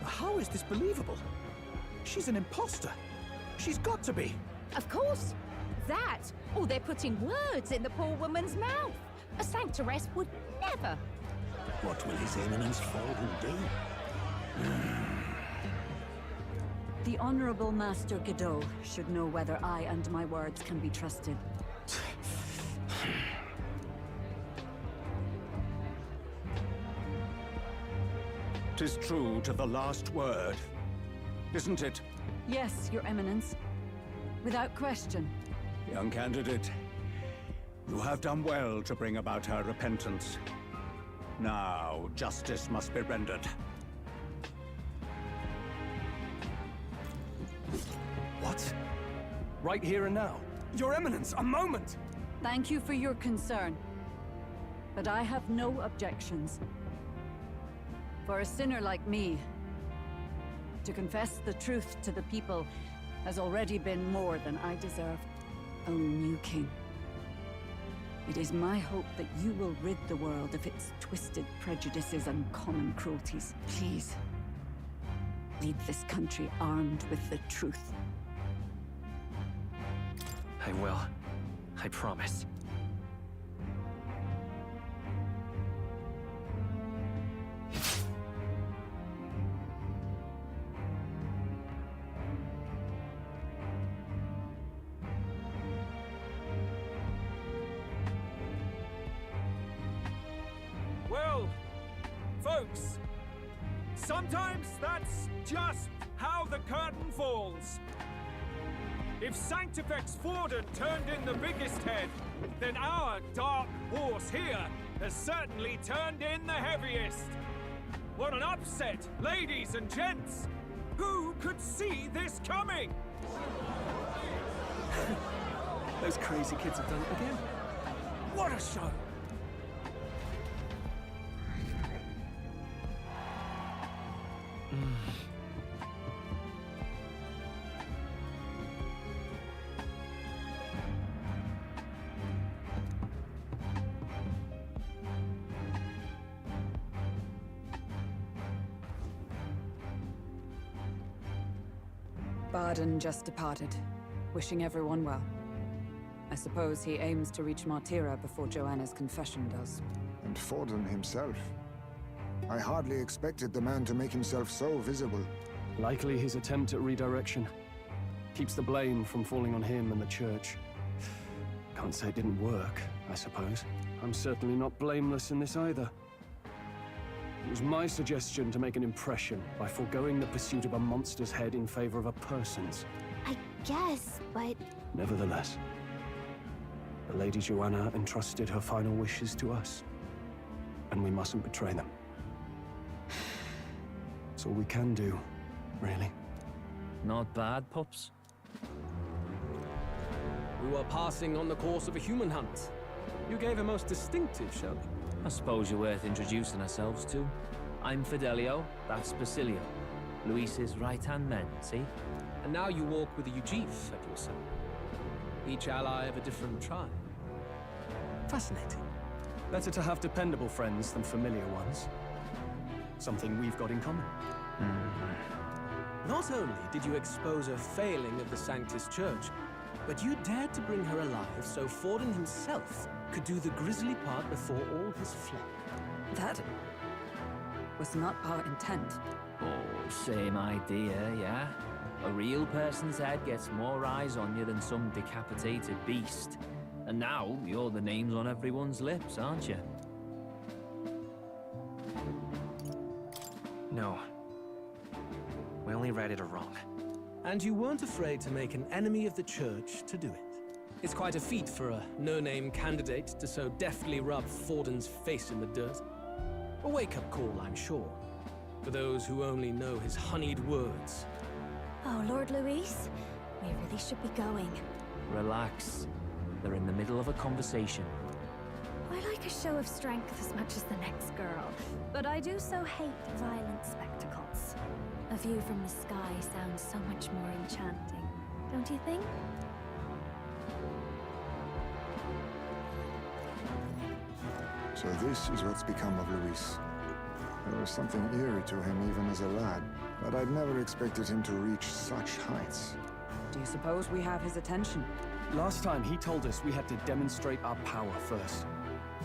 How is this believable? She's an imposter. She's got to be. Of course. That, or they're putting words in the poor woman's mouth. A Sanctoress would never. What will His Eminence Warden do? The Honorable Master Godot should know whether I and my words can be trusted. 'Tis true to the last word, isn't it? Yes, Your Eminence. Without question. Young candidate, you have done well to bring about her repentance. Now, justice must be rendered. What? right here and now. Your Eminence, a moment! Thank you for your concern. But I have no objections. For a sinner like me, to confess the truth to the people has already been more than I deserve. O new king, it is my hope that you will rid the world of its twisted prejudices and common cruelties. Please, lead this country armed with the truth. I will. I promise. Well, folks, sometimes that's just how the curtain falls. If Sanctifex Forden turned in the biggest head, then our dark horse here has certainly turned in the heaviest. What an upset, ladies and gents! Who could see this coming? Those crazy kids have done it again. What a show! Barden just departed, wishing everyone well. I suppose he aims to reach Martira before Joanna's confession does. And Forden himself. I hardly expected the man to make himself so visible. Likely his attempt at redirection. Keeps the blame from falling on him and the church. Can't say it didn't work, I suppose. I'm certainly not blameless in this either. It was my suggestion to make an impression by foregoing the pursuit of a monster's head in favor of a person's. I guess, but... Nevertheless, the Lady Joanna entrusted her final wishes to us, and we mustn't betray them. It's all we can do, really. Not bad, pups. We were passing on the course of a human hunt. You gave a most distinctive show. I suppose you're worth introducing ourselves to. I'm Fidelio, that's Basilio. Luis's right-hand men, see? And now you walk with a Ujif at your side. Each ally of a different tribe. Fascinating. Better to have dependable friends than familiar ones. Something we've got in common. Not only did you expose a failing of the Sanctus Church, but you dared to bring her alive so Forden himself could do the grisly part before all his flock. That was not our intent. Oh, same idea, yeah? A real person's head gets more eyes on you than some decapitated beast. And now, you're the names on everyone's lips, aren't you? No. We only read it wrong. And you weren't afraid to make an enemy of the church to do it. It's quite a feat for a no-name candidate to so deftly rub Forden's face in the dirt. A wake-up call, I'm sure, for those who only know his honeyed words. Oh, Lord Luis, we really should be going. Relax. They're in the middle of a conversation. I like a show of strength as much as the next girl, but I do so hate violent spectacles. A view from the sky sounds so much more enchanting, don't you think? So this is what's become of Luis. There was something eerie to him even as a lad, but I'd never expected him to reach such heights. Do you suppose we have his attention? Last time he told us we had to demonstrate our power first.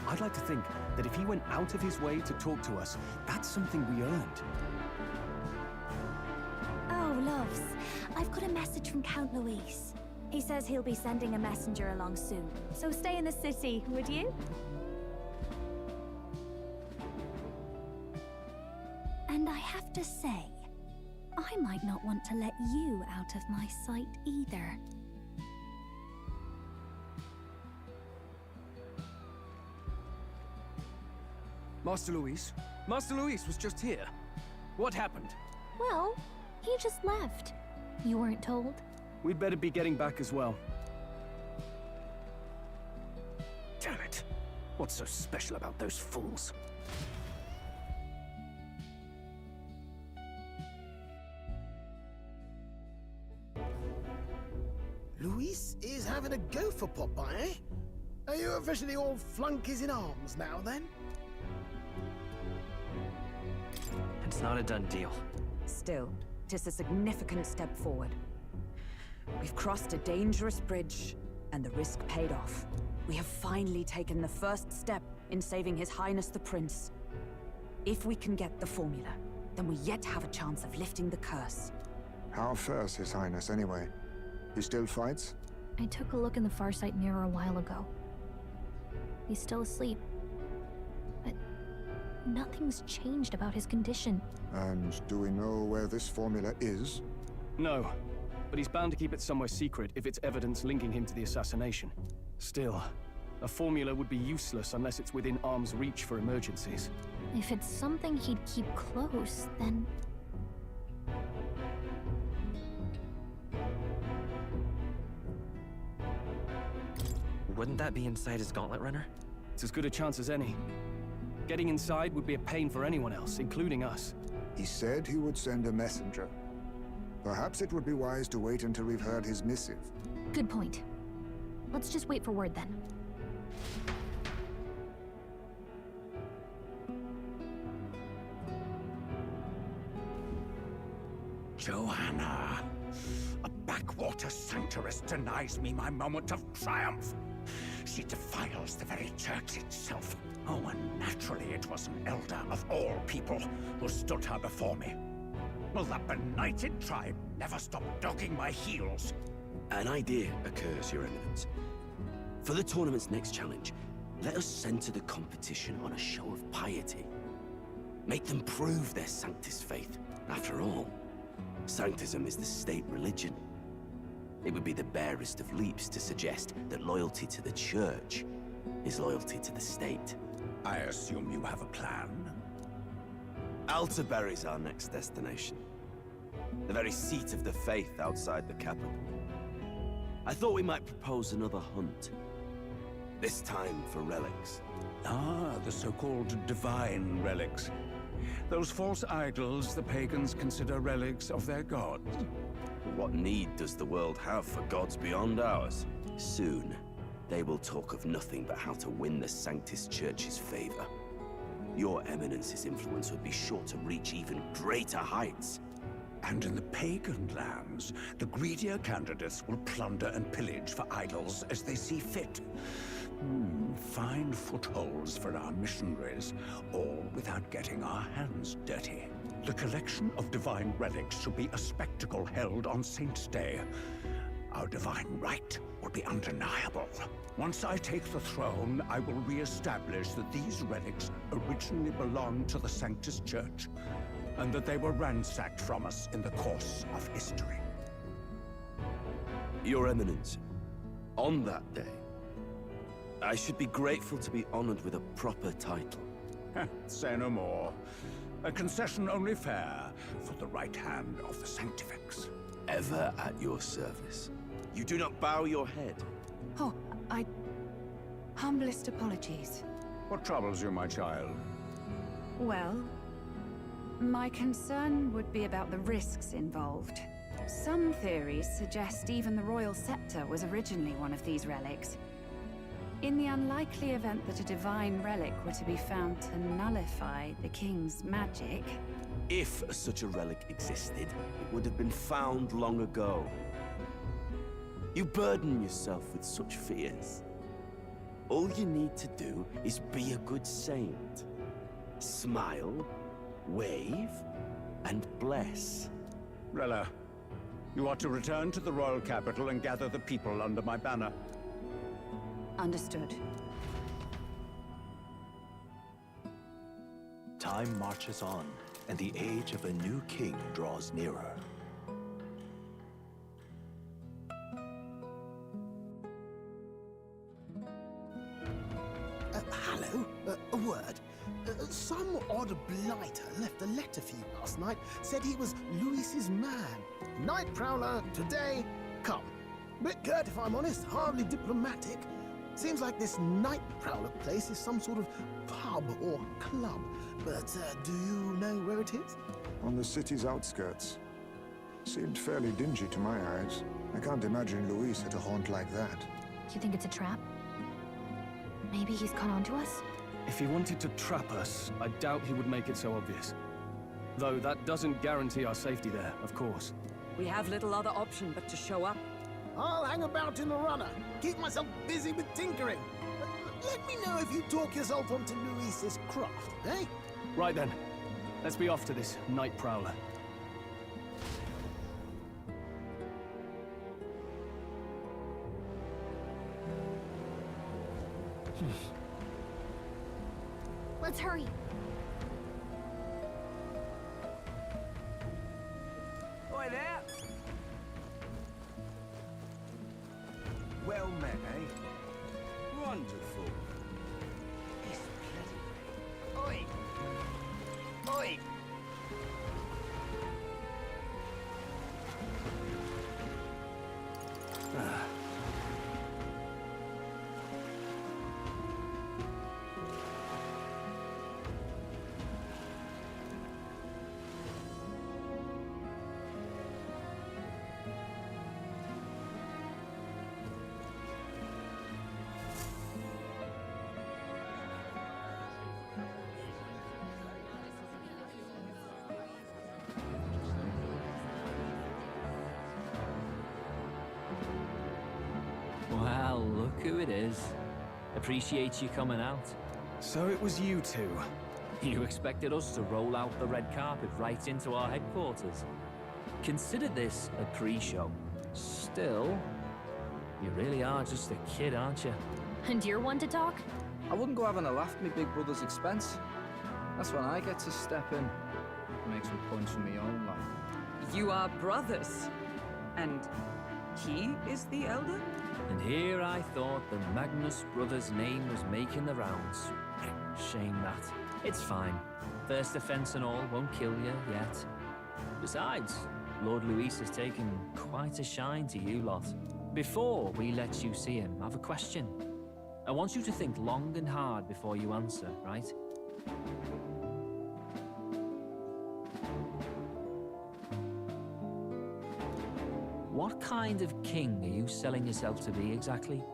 I'd like to think that if he went out of his way to talk to us, that's something we earned. Oh, loves, I've got a message from Count Luis. He says he'll be sending a messenger along soon, so stay in the city, would you? And I have to say, I might not want to let you out of my sight either. Master Luis was just here. What happened? Well, he just left. You weren't told? We'd better be getting back as well. Damn it. What's so special about those fools? Luis is having a go for Popeye, eh? Are you officially all flunkies in arms now, then? It's not a done deal. Still, tis a significant step forward. We've crossed a dangerous bridge, and the risk paid off. We have finally taken the first step in saving His Highness the Prince. If we can get the formula, then we yet have a chance of lifting the curse. How fares His Highness, anyway? He still fights? I took a look in the Farsight mirror a while ago. He's still asleep. But nothing's changed about his condition. And do we know where this formula is? No, but he's bound to keep it somewhere secret if it's evidence linking him to the assassination. Still, a formula would be useless unless it's within arm's reach for emergencies. If it's something he'd keep close, then... Wouldn't that be inside his gauntlet runner? It's as good a chance as any. Getting inside would be a pain for anyone else, including us. He said he would send a messenger. Perhaps it would be wise to wait until we've heard his missive. Good point. Let's just wait for word then. Johanna! A backwater sanctuarist denies me my moment of triumph. She defiles the very church itself. Oh, and naturally it was an elder of all people who stood her before me. Will that benighted tribe never stop dogging my heels? An idea occurs, Your Eminence. For the tournament's next challenge, let us center the competition on a show of piety. Make them prove their Sanctus faith. After all, Sanctism is the state religion. It would be the barest of leaps to suggest that loyalty to the Church is loyalty to the state. I assume you have a plan? Altaberry's our next destination. The very seat of the faith outside the capital. I thought we might propose another hunt. This time for relics. Ah, the so-called divine relics. Those false idols the pagans consider relics of their gods. What need does the world have for gods beyond ours? Soon, they will talk of nothing but how to win the Sanctus Church's favor. Your Eminence's influence would be sure to reach even greater heights. And in the pagan lands, the greedier candidates will plunder and pillage for idols as they see fit. Fine footholds for our missionaries, all without getting our hands dirty. The collection of divine relics should be a spectacle held on Saint's Day. Our divine right will be undeniable. Once I take the throne, I will re-establish that these relics originally belonged to the Sanctus Church, and that they were ransacked from us in the course of history. Your Eminence, on that day, I should be grateful to be honored with a proper title. Say no more. A concession only fair for the right hand of the Sanctifex. Ever at your service. You do not bow your head. Oh, humblest apologies. What troubles you, my child? Well, my concern would be about the risks involved. Some theories suggest even the royal scepter was originally one of these relics. In the unlikely event that a divine relic were to be found to nullify the king's magic... If such a relic existed, it would have been found long ago. You burden yourself with such fears. All you need to do is be a good saint. Smile, wave, and bless. Rella, you are to return to the royal capital and gather the people under my banner. Understood. Time marches on, and the age of a new king draws nearer. Hello? A word? Some odd blighter left a letter for you last night. Said he was Luis's man. Night Prowler, today, Come. Bit curt, if I'm honest. Hardly diplomatic. Seems like this Night Prowler place is some sort of pub or club. But do you know where it is? On the city's outskirts. Seemed fairly dingy to my eyes. I can't imagine Luis at a haunt like that. You think it's a trap? Maybe he's caught on to us? If he wanted to trap us, I doubt he would make it so obvious. Though that doesn't guarantee our safety there, of course. We have little other option but to show up. I'll hang about in the runner. Keep myself busy with tinkering. Let me know if you talk yourself onto Luis's craft, eh? Right then. Let's be off to this Night Prowler. Let's hurry. Oi there! Well met, eh? Wonderful. This bloody way. Oi! Oi! Well, look who it is. Appreciate you coming out. So it was you two. You expected us to roll out the red carpet right into our headquarters. Consider this a pre-show. Still, you really are just a kid, aren't you? And you're one to talk? I wouldn't go having a laugh at me big brother's expense. That's when I get to step in. Make some points for me own life. You are brothers. And he is the elder? And here I thought the Magnus brothers' name was making the rounds. Shame that. It's fine. First offense and all won't kill you yet. Besides, Lord Luis has taken quite a shine to you lot. Before we let you see him, I have a question. I want you to think long and hard before you answer, right? What kind of king are you selling yourself to be exactly?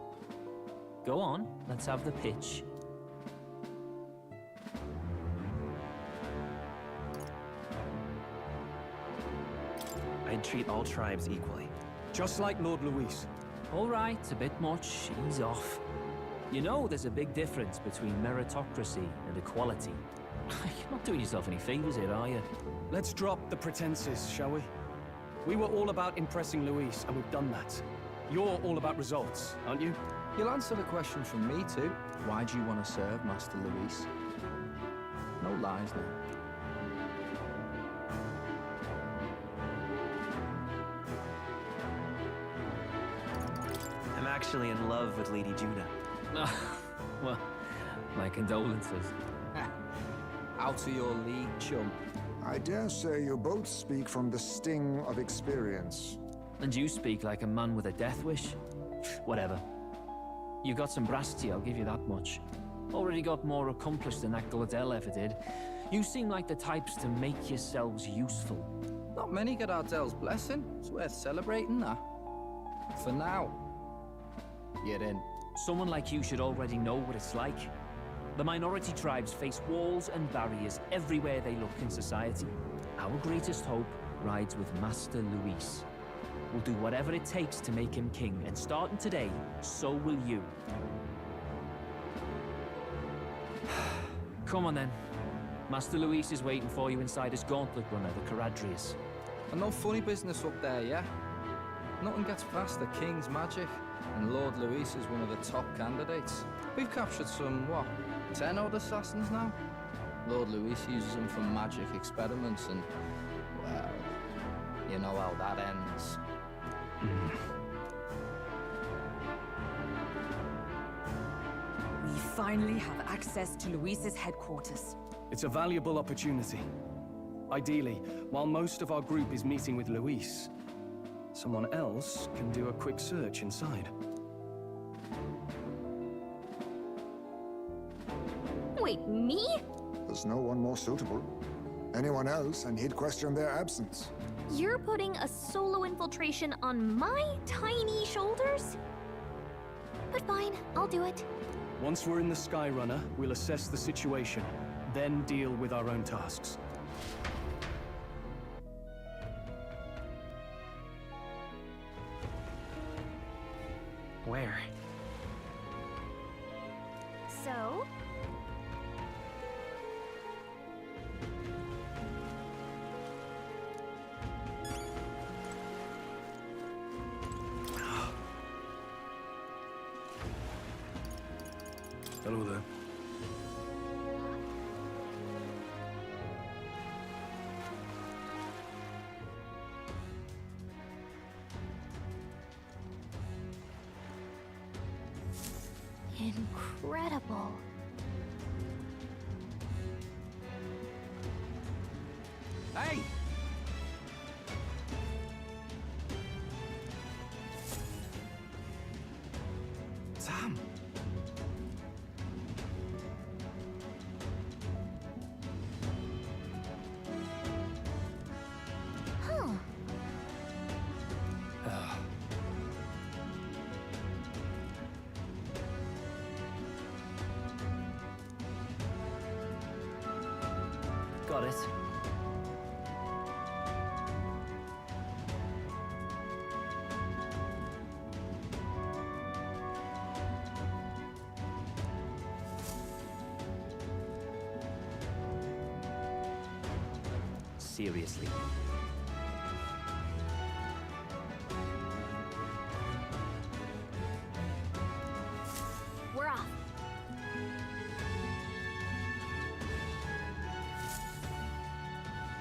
Go on, let's have the pitch. I'd treat all tribes equally. Just like Lord Luis. All right, a bit much. Ease off. You know there's a big difference between meritocracy and equality. You're not doing yourself any favors here, are you? Let's drop the pretenses, shall we? We were all about impressing Luis, and we've done that. You're all about results, aren't you? You'll answer the question from me too. Why do you want to serve Master Luis? No lies now. I'm actually in love with Lady Juna. Well, my condolences. Out of your league, chum. I dare say you both speak from the sting of experience. And you speak like a man with a death wish. Whatever. You got some brass to you, I'll give you that much. Already got more accomplished than that Gladel ever did. You seem like the types to make yourselves useful. Not many get Ardel's blessing. It's worth celebrating that. For now, you're in. Someone like you should already know what it's like. The minority tribes face walls and barriers everywhere they look in society. Our greatest hope rides with Master Luis. We'll do whatever it takes to make him king, and starting today, so will you. Come on then. Master Luis is waiting for you inside his gauntlet runner, the Caradrius. And no funny business up there, yeah? Nothing gets past the King's magic, and Lord Luis is one of the top candidates. We've captured some, what, 10 odd assassins now? Lord Luis uses them for magic experiments and, well, you know how that ends. We finally have access to Luis's headquarters. It's a valuable opportunity. Ideally, while most of our group is meeting with Luis, Someone else can do a quick search inside. Wait, me? There's no one more suitable. Anyone else, and he'd question their absence. You're putting a solo infiltration on my tiny shoulders? But fine, I'll do it. Once we're in the Skyrunner, we'll assess the situation, then deal with our own tasks. Where? So? Hello there. Incredible. Hey! Sam! Huh. Got it. Seriously. We're off.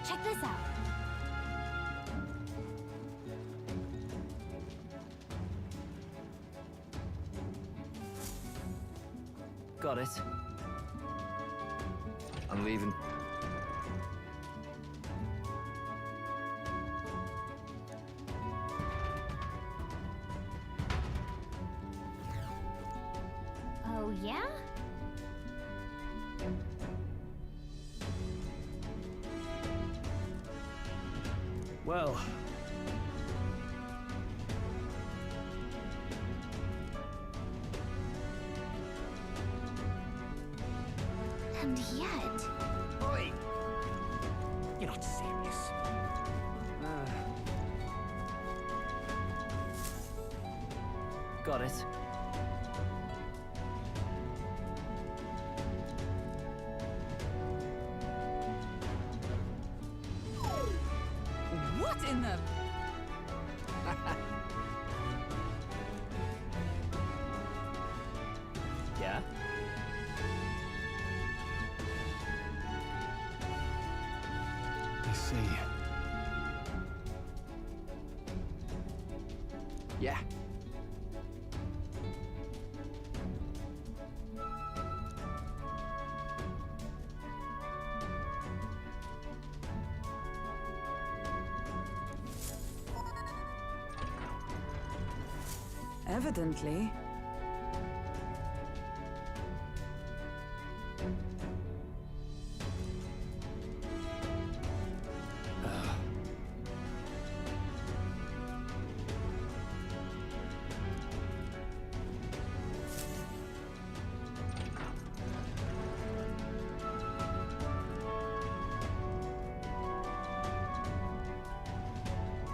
Check this out. Got it. I'm leaving. Oh, yeah? Well... And yet... Oi! You're not serious. Got it. What in the... Yeah? I see. Yeah. Evidently.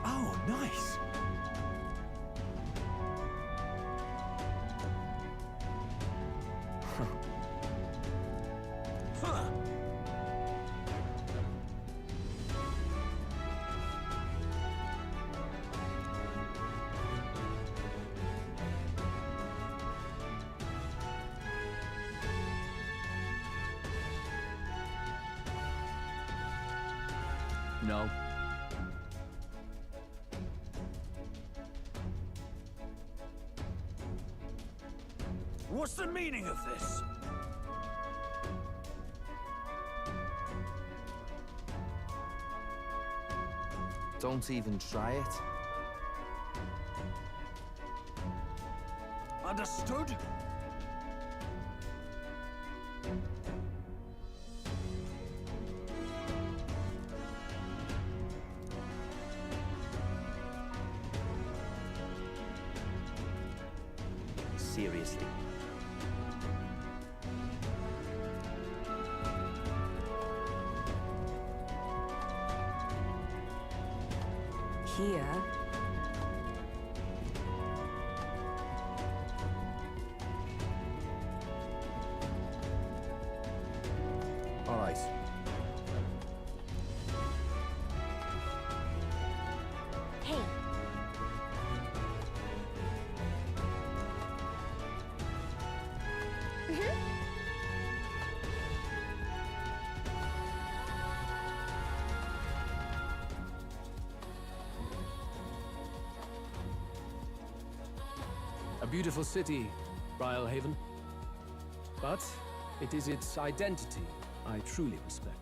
Oh, nice. Huh. No. What's the meaning of this? Don't even try it. Understood? Seriously. Here. All right. Hey. A beautiful city, Brialhaven. But it is its identity I truly respect.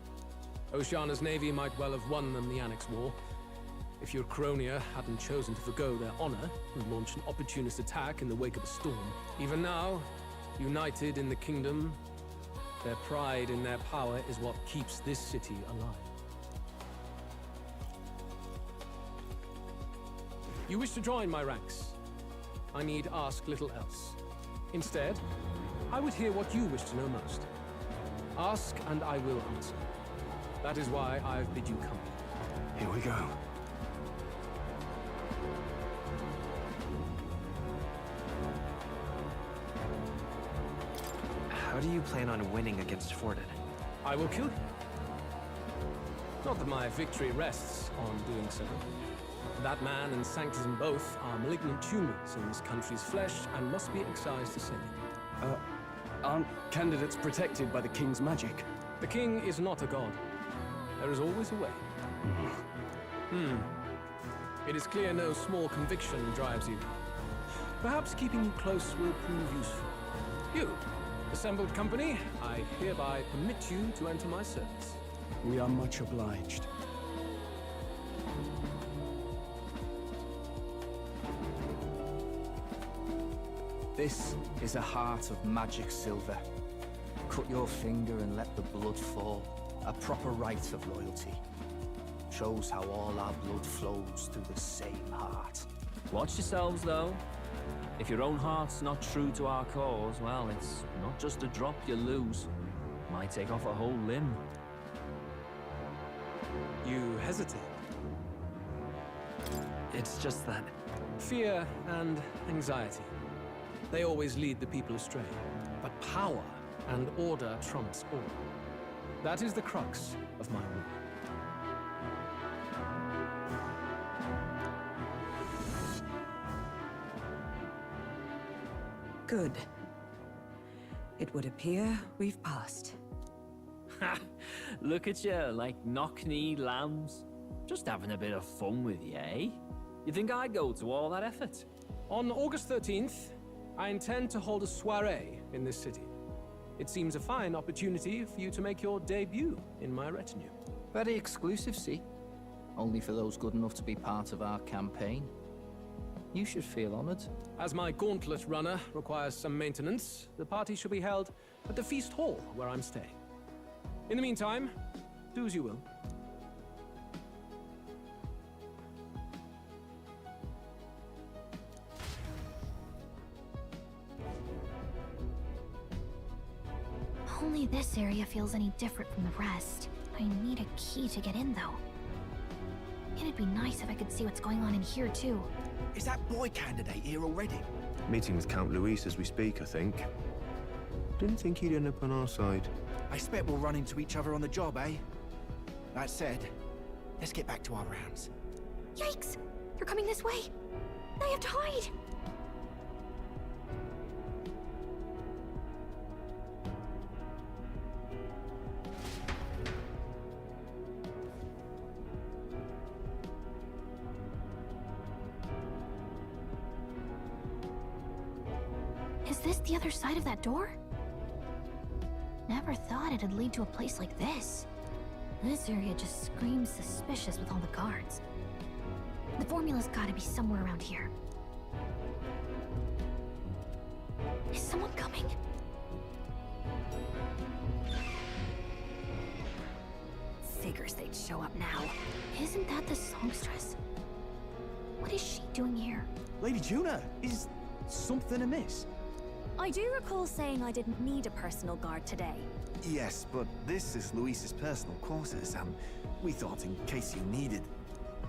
Oceana's navy might well have won them the Annex War. If your Cronia hadn't chosen to forgo their honor and launch an opportunist attack in the wake of a storm. Even now, united in the kingdom, their pride in their power is what keeps this city alive. You wish to join my ranks. I need ask little else. Instead, I would hear what you wish to know most. Ask and I will answer. That is why I've bid you come. Here we go. How do you plan on winning against Forden? I will kill you. Not that my victory rests on doing so. That man and Sanctism both are malignant tumors in this country's flesh and must be excised ascending. Aren't candidates protected by the king's magic? The king is not a god. There is always a way. It is clear no small conviction drives you. Perhaps keeping you close will prove useful. You, assembled company, I hereby permit you to enter my service. We are much obliged. This is a heart of magic silver. Cut your finger and let the blood fall. A proper rite of loyalty. Shows how all our blood flows through the same heart. Watch yourselves, though. If your own heart's not true to our cause, well, it's not just a drop you lose. Might take off a whole limb. You hesitate. It's just that... Fear and anxiety. They always lead the people astray. But power and order trumps all. That is the crux of my rule. Good. It would appear we've passed. Ha! Look at you, like knock-kneed lambs. Just having a bit of fun with you, eh? You think I'd go to all that effort? On August 13th, I intend to hold a soiree in this city. It seems a fine opportunity for you to make your debut in my retinue. Very exclusive, see? Only for those good enough to be part of our campaign. You should feel honored. As my gauntlet runner requires some maintenance, the party shall be held at the feast hall where I'm staying. In the meantime, do as you will. Only this area feels any different from the rest. I need a key to get in, though. It'd be nice if I could see what's going on in here, too. Is that boy candidate here already? Meeting with Count Luis as we speak, I think. Didn't think he'd end up on our side. I expect we'll run into each other on the job, eh? That said, let's get back to our rounds. Yikes! They're coming this way! I have to hide! Is this the other side of that door? Never thought it'd lead to a place like this. This area just screams suspicious with all the guards. The formula's gotta be somewhere around here. Is someone coming? Figures they'd show up now. Isn't that the songstress? What is she doing here? Lady Juna, is something amiss? I do recall saying I didn't need a personal guard today. Yes, but this is Luis's personal quarters, and we thought in case you needed...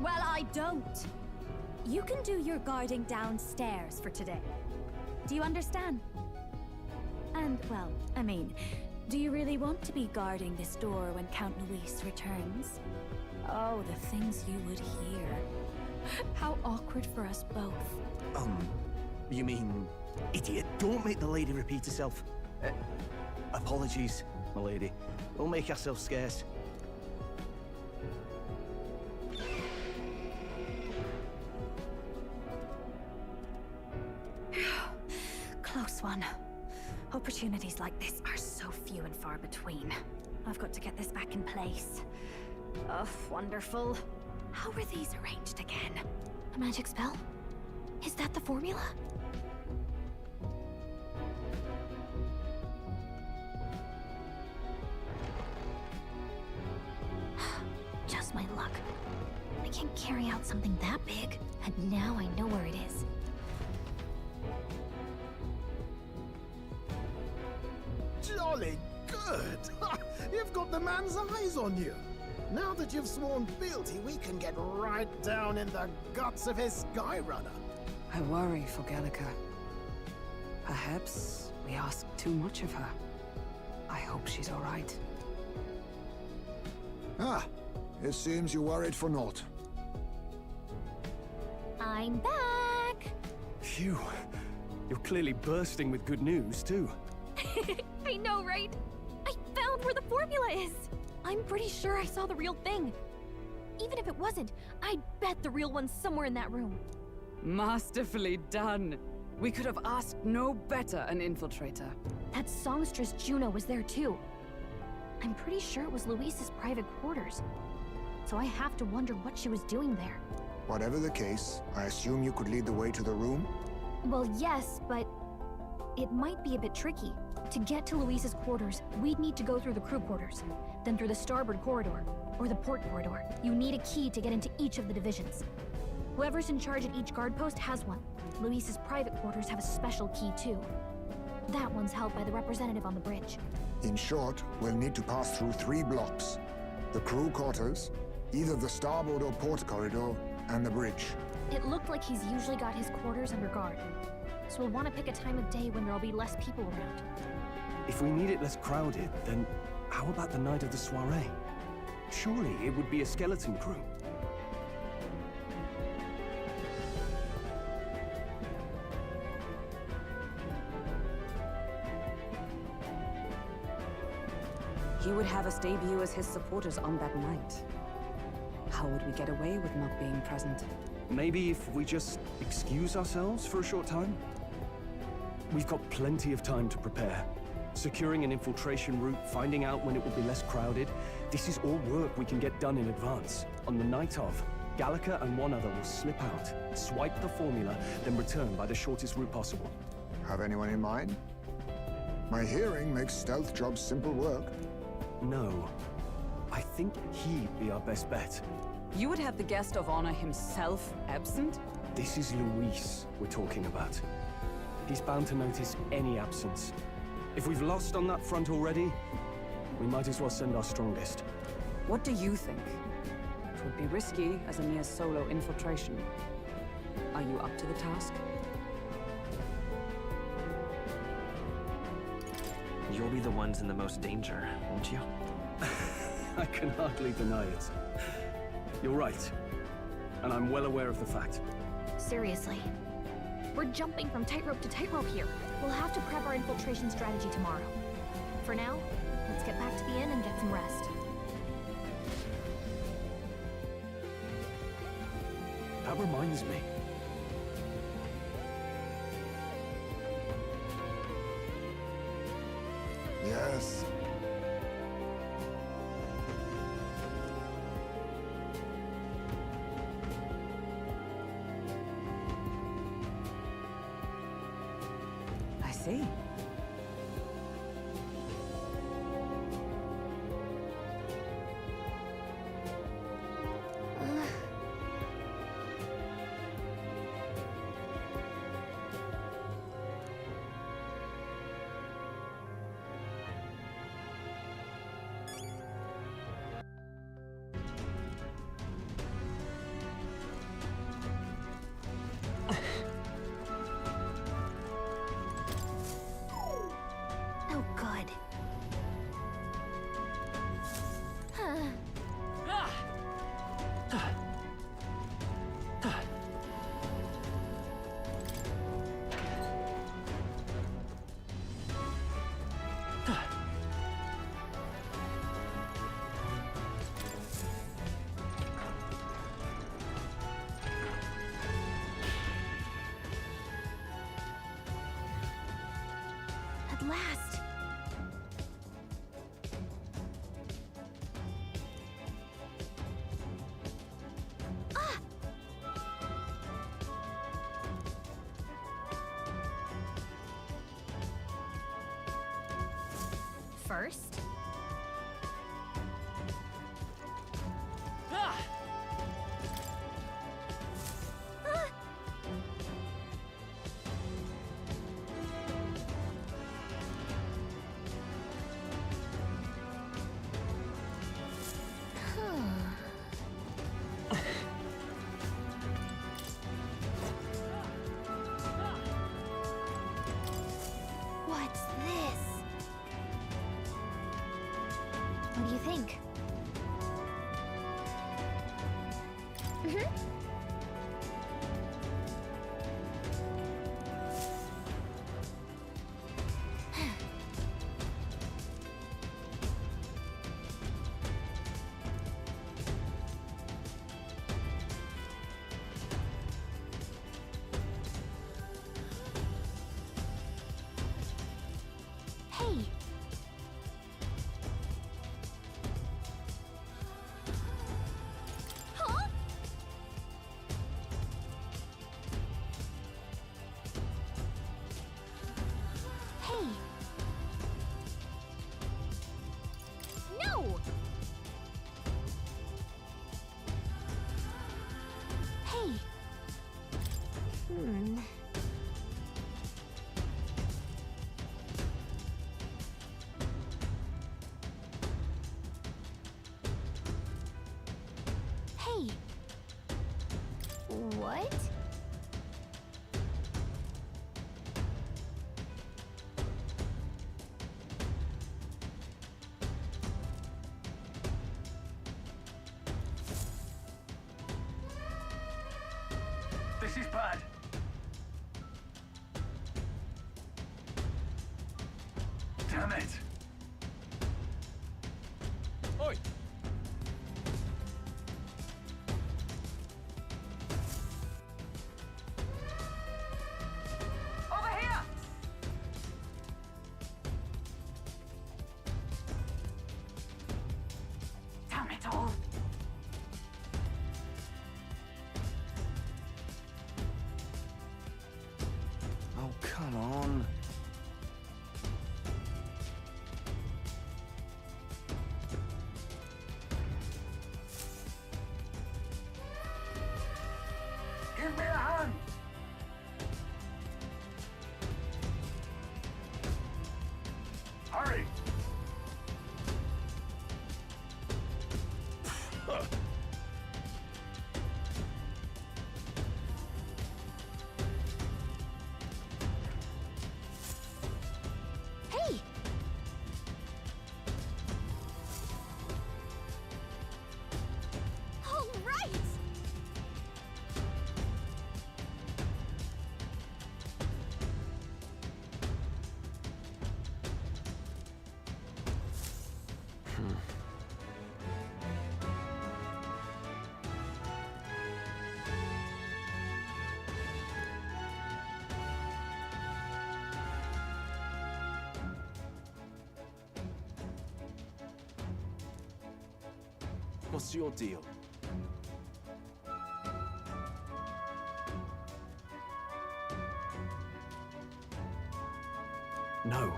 Well, I don't. You can do your guarding downstairs for today. Do you understand? And, well, I mean, do you really want to be guarding this door when Count Luis returns? Oh, the things you would hear. How awkward for us both. You mean... Idiot, don't make the lady repeat herself. Apologies, my lady. We'll make ourselves scarce. Close one. Opportunities like this are so few and far between. I've got to get this back in place. Oh, wonderful. How were these arranged again? A magic spell? Is that the formula? Just my luck. I can't carry out something that big, and now I know where it is. Jolly good! You've got the man's eyes on you. Now that you've sworn fealty, we can get right down in the guts of his Skyrunner. I worry for Gallica. Perhaps we ask too much of her. I hope she's all right. Ah, it seems you worried for naught. I'm back! Phew. You're clearly bursting with good news, too. I know, right? I found where the formula is! I'm pretty sure I saw the real thing. Even if it wasn't, I'd bet the real one's somewhere in that room. Masterfully done. We could have asked no better an infiltrator. That songstress Juno was there too. I'm pretty sure it was Luis's private quarters. So I have to wonder what she was doing there. Whatever the case, I assume you could lead the way to the room? Well, yes, but it might be a bit tricky. To get to Luis's quarters, we'd need to go through the crew quarters, then through the starboard corridor, or the port corridor. You need a key to get into each of the divisions. Whoever's in charge at each guard post has one. Luis's private quarters have a special key too. That one's held by the representative on the bridge. In short, we'll need to pass through 3 blocks. The crew quarters, either the starboard or port corridor, and the bridge. It looked like he's usually got his quarters under guard. So we'll want to pick a time of day when there'll be less people around. If we need it less crowded, then how about the night of the soiree? Surely it would be a skeleton crew. He would have us debut as his supporters on that night. How would we get away with not being present? Maybe if we just excuse ourselves for a short time? We've got plenty of time to prepare. Securing an infiltration route, finding out when it will be less crowded. This is all work we can get done in advance. On the night of, Gallica and one other will slip out, swipe the formula, then return by the shortest route possible. Have anyone in mind? My hearing makes stealth jobs simple work. No. I think he'd be our best bet. You would have the guest of honor himself absent? This is Luis we're talking about. He's bound to notice any absence. If we've lost on that front already, we might as well send our strongest. What do you think? It would be risky as a mere solo infiltration. Are you up to the task? You'll be the ones in the most danger, won't you? I can hardly deny it. You're right. And I'm well aware of the fact. Seriously. We're jumping from tightrope to tightrope here. We'll have to prep our infiltration strategy tomorrow. For now, let's get back to the inn and get some rest. That reminds me. Yes. I see. Hey. Oh, God. Huh. At last. Ah! First. Ah! What's this? What do you think? Hey. Huh? Hey. No. Hey. Hey. What? This is bad. Damn it. Oi! Over here! Damn it all! Oh, come on. Give me a hand. Hurry. Hey. All right. What's your deal? No.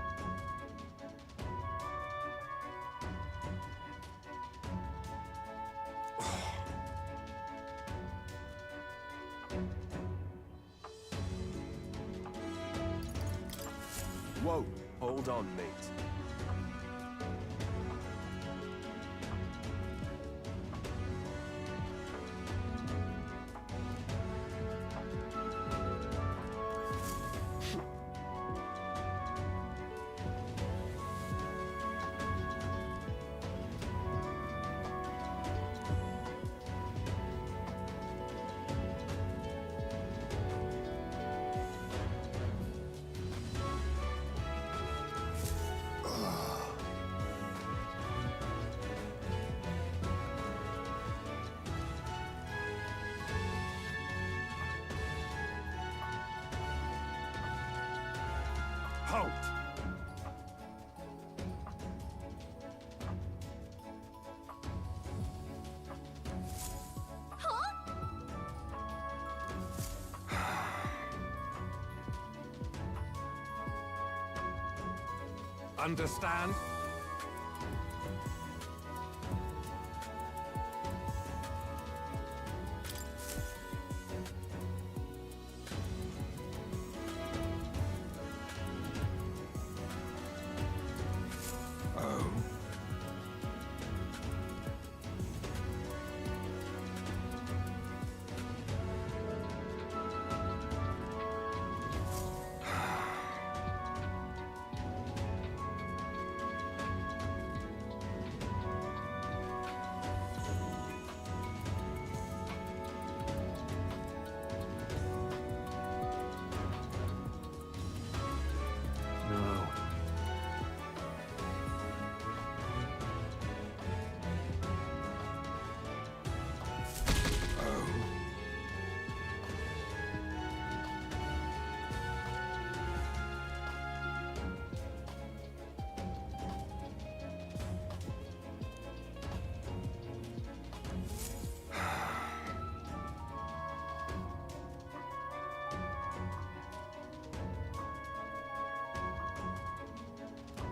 Whoa, hold on, mate. Halt! Understand?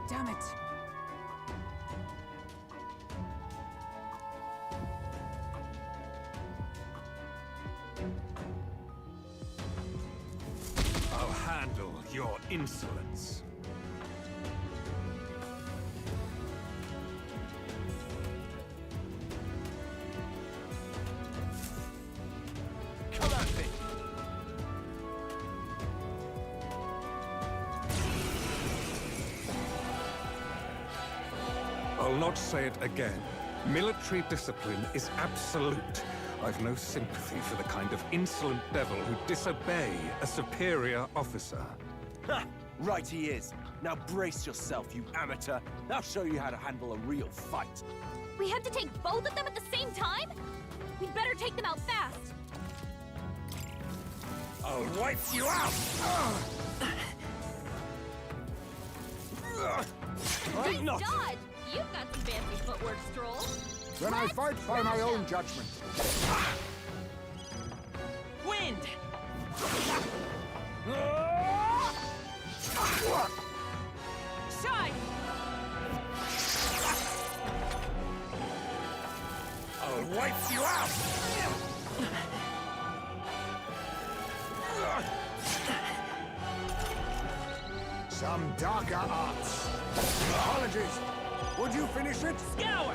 Damn it. I'll handle your insolence. Come at me! I'll not say it again. Military discipline is absolute. I've no sympathy for the kind of insolent devil who disobey a superior officer. Ha! Right he is. Now brace yourself, you amateur. I'll show you how to handle a real fight. We have to take both of them at the same time? We'd better take them out fast. I'll wipe you out! Nice dodge! You've got some fancy footwork, Stroll. Then I fight by my own judgment. Wind! Shine! I'll wipe you out! Some darker arts. Apologies. Would you finish it? Scour!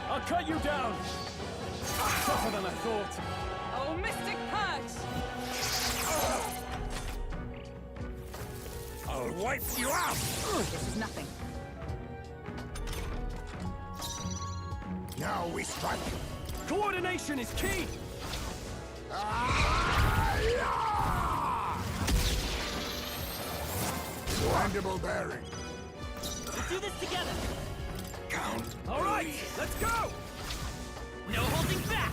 I'll cut you down! Tougher than I thought. Oh, Mystic Purge! I'll wipe you out! This is nothing. Now we strike. Coordination is key! Mandible bearing. We'll do this together! Count. All right, let's go! No holding back!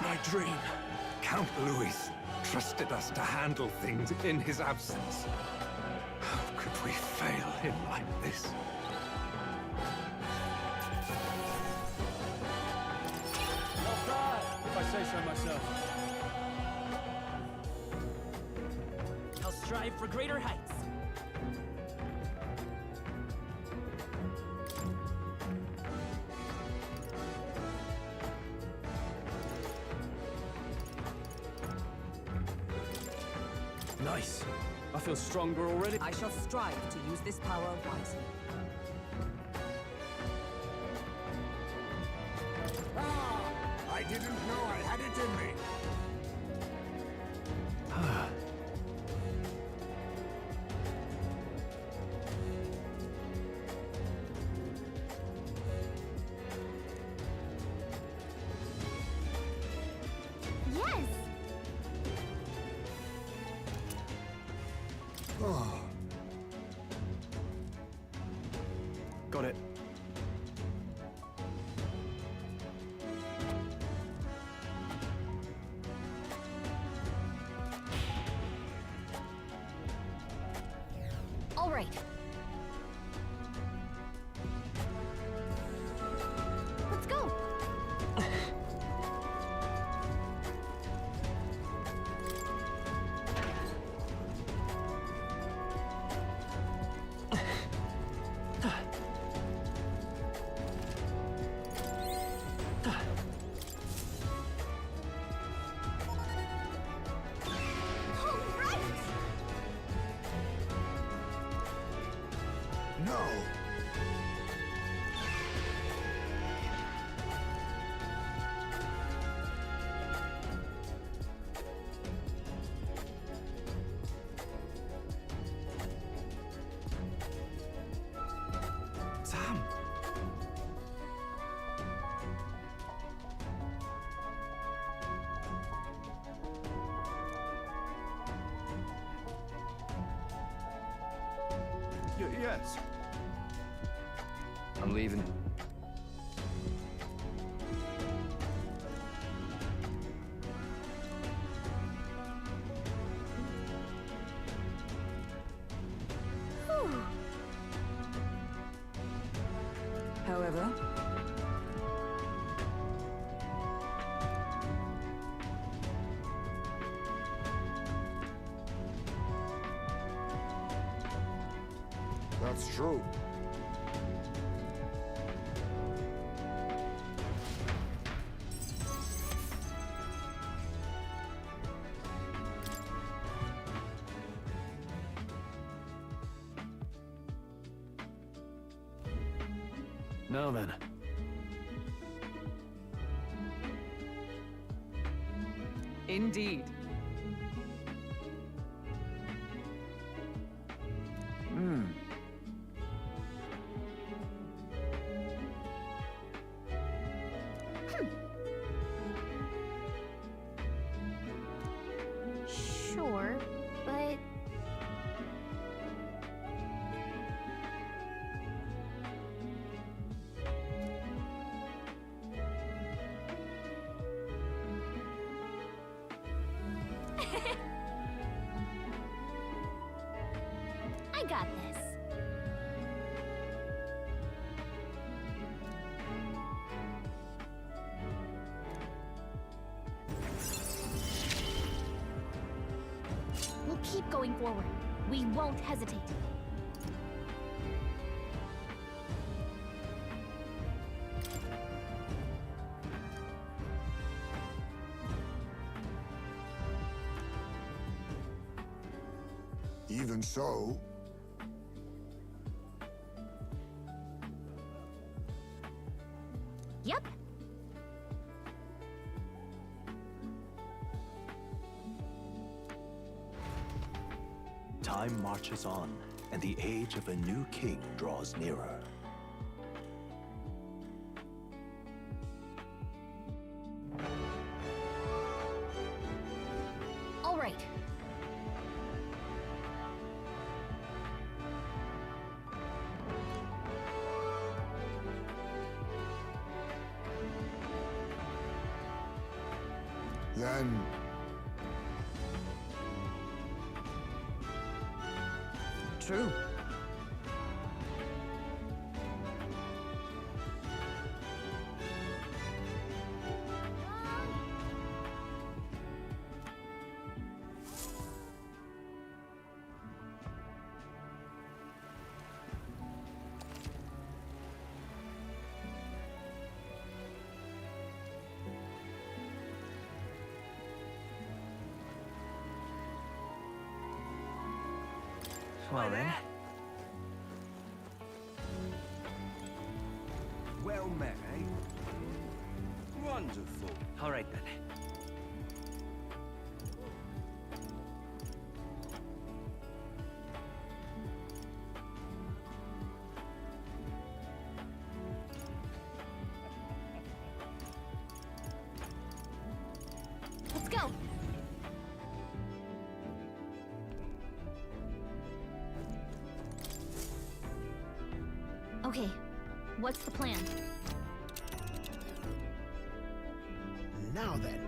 My dream. Count Louis trusted us to handle things in his absence. How could we fail him like this? so myself. I'll strive for greater heights. Nice. I feel stronger already. I shall strive to use this power wisely. I didn't know I had it in me. Yes! Got it. All right. Let's go. No! Sam! Yes. I'm leaving. However, That's true. Now then. indeed. Sure, but... I got this. We'll keep going forward. We won't hesitate. Even so, Yep. Time marches on, and the age of a new king draws nearer. All right. then True. Well then. Well met, eh? Wonderful. All right then. Let's go. Okay, what's the plan? Now then.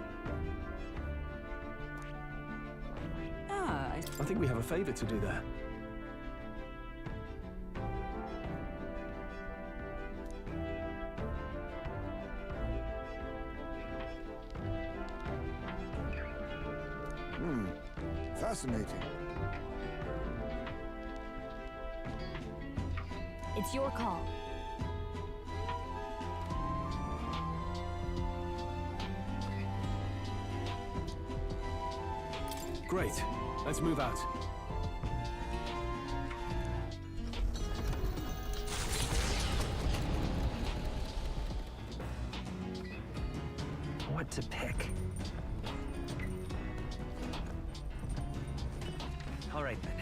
I think we have a favor to do there. Fascinating. It's your call. Great. Let's move out. What to pick? All right then.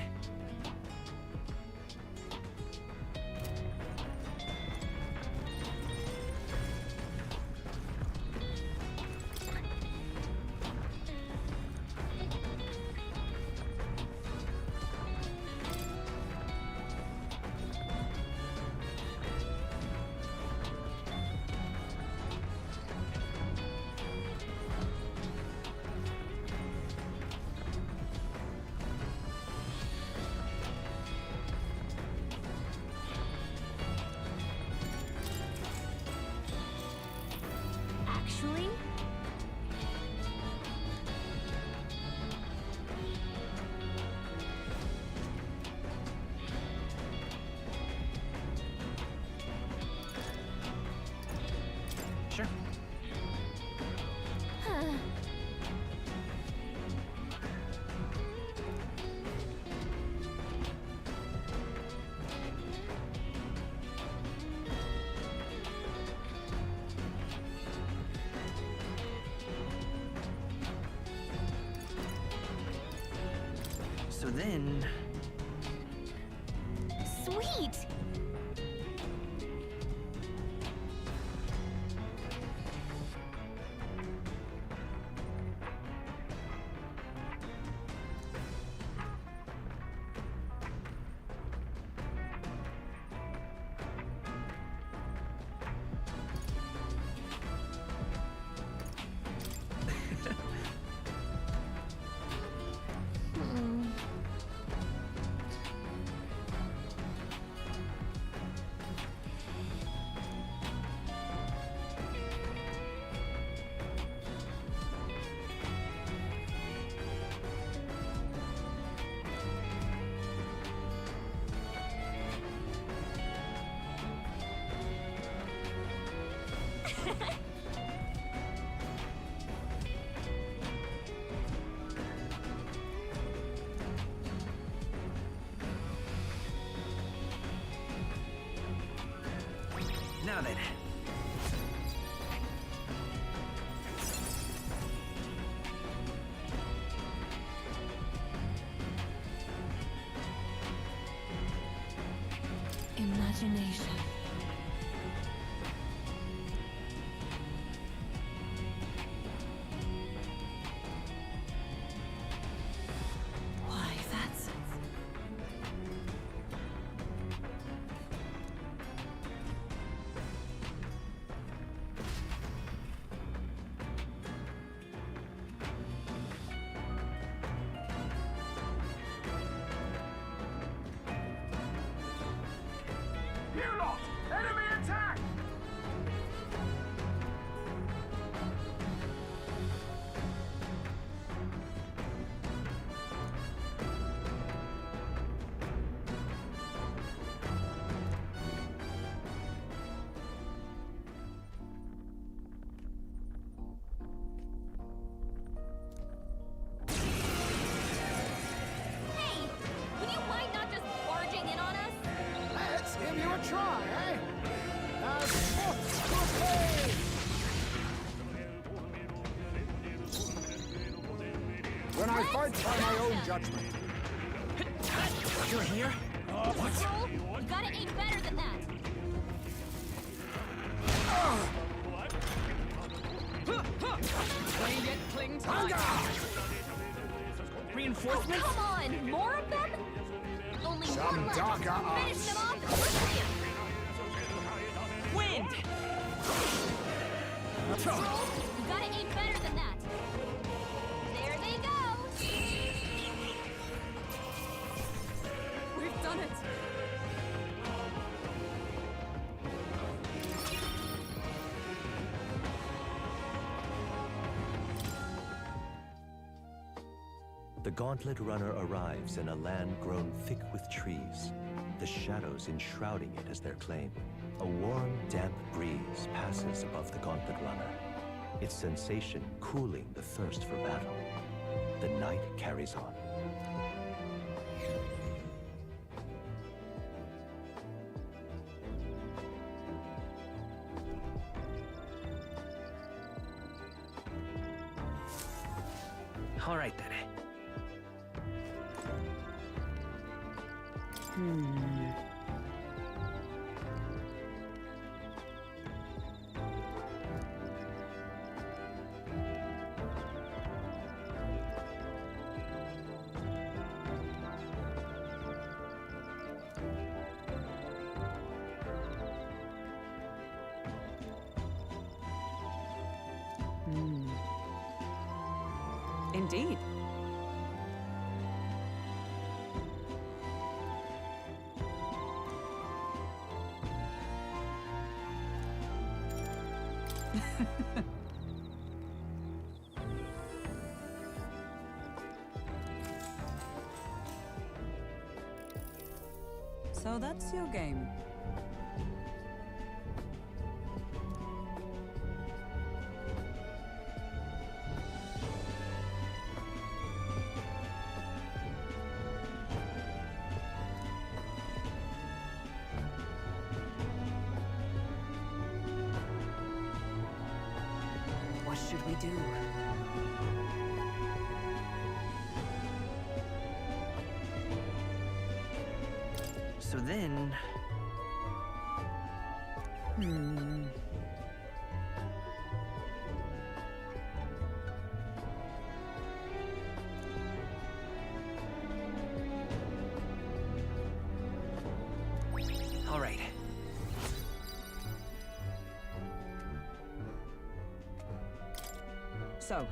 Actually? Sure. So then... Sweet! Now then. Imagination. Why, that's... Then I fight by my own judgment. You're here? Troll, you gotta aim better than that. Play yet cling time. Reinforcements? Oh, come on, more of them? Only Some one left. darker arts. Finish them off and push them. Wind! Troll, you gotta aim better than that. There they go. We've done it. The Gauntlet Runner arrives in a land grown thick with trees, the shadows enshrouding it as their claim. A warm, damp breeze passes above the Gauntlet Runner, its sensation cooling the thirst for battle. The night carries on. All right, then. Indeed. So that's your game. What should we do? So then... All right. So.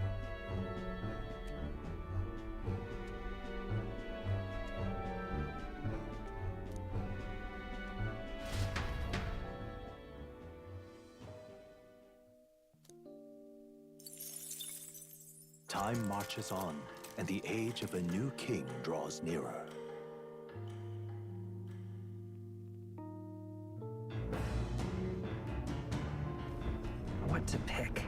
Time marches on, and the age of a new king draws nearer. What to pick?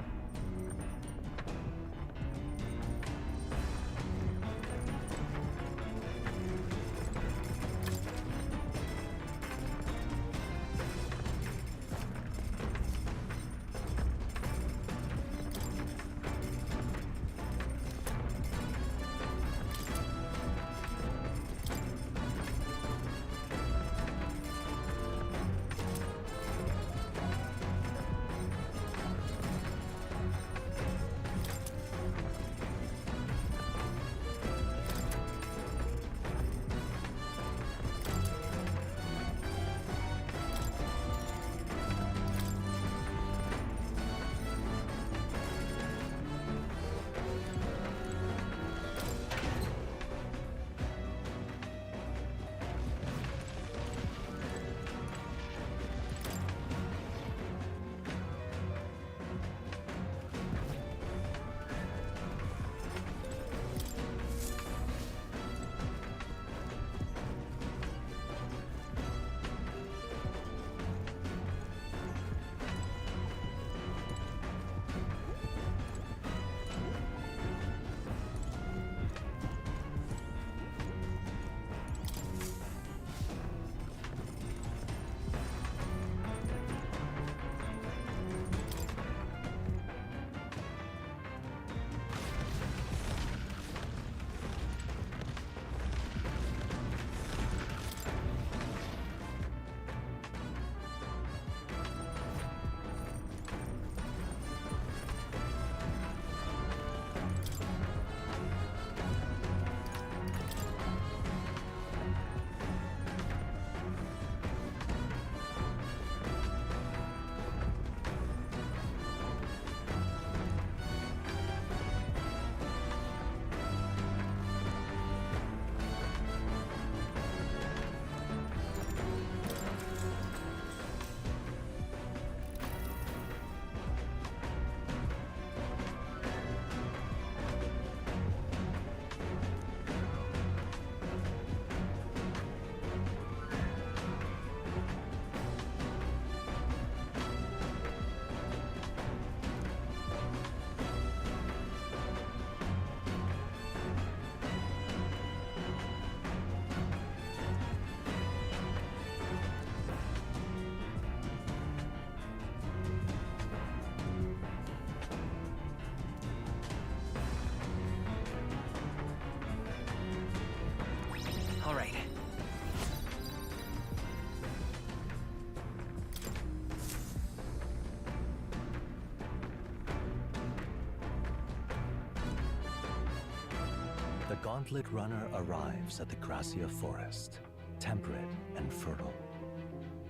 The Gauntlet Runner arrives at the Gracia Forest, temperate and fertile.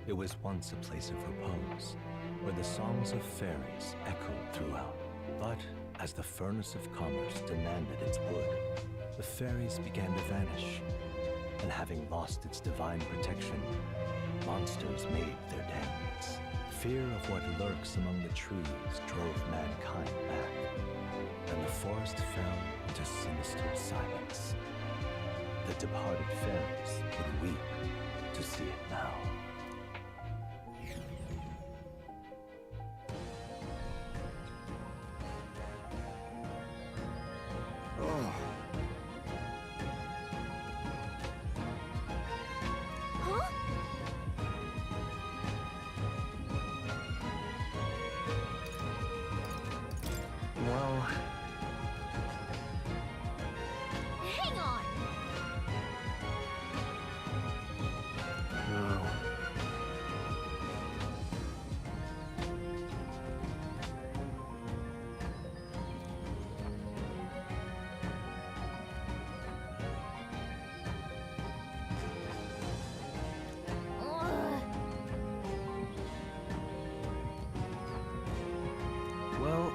It was once a place of repose, where the songs of fairies echoed throughout. But as the furnace of commerce demanded its wood, the fairies began to vanish, and having lost its divine protection, monsters made their dens. Fear of what lurks among the trees drove mankind back, and the forest fell into sinister silence. The departed fairies would weep to see it now. Well, Hang on! No. well,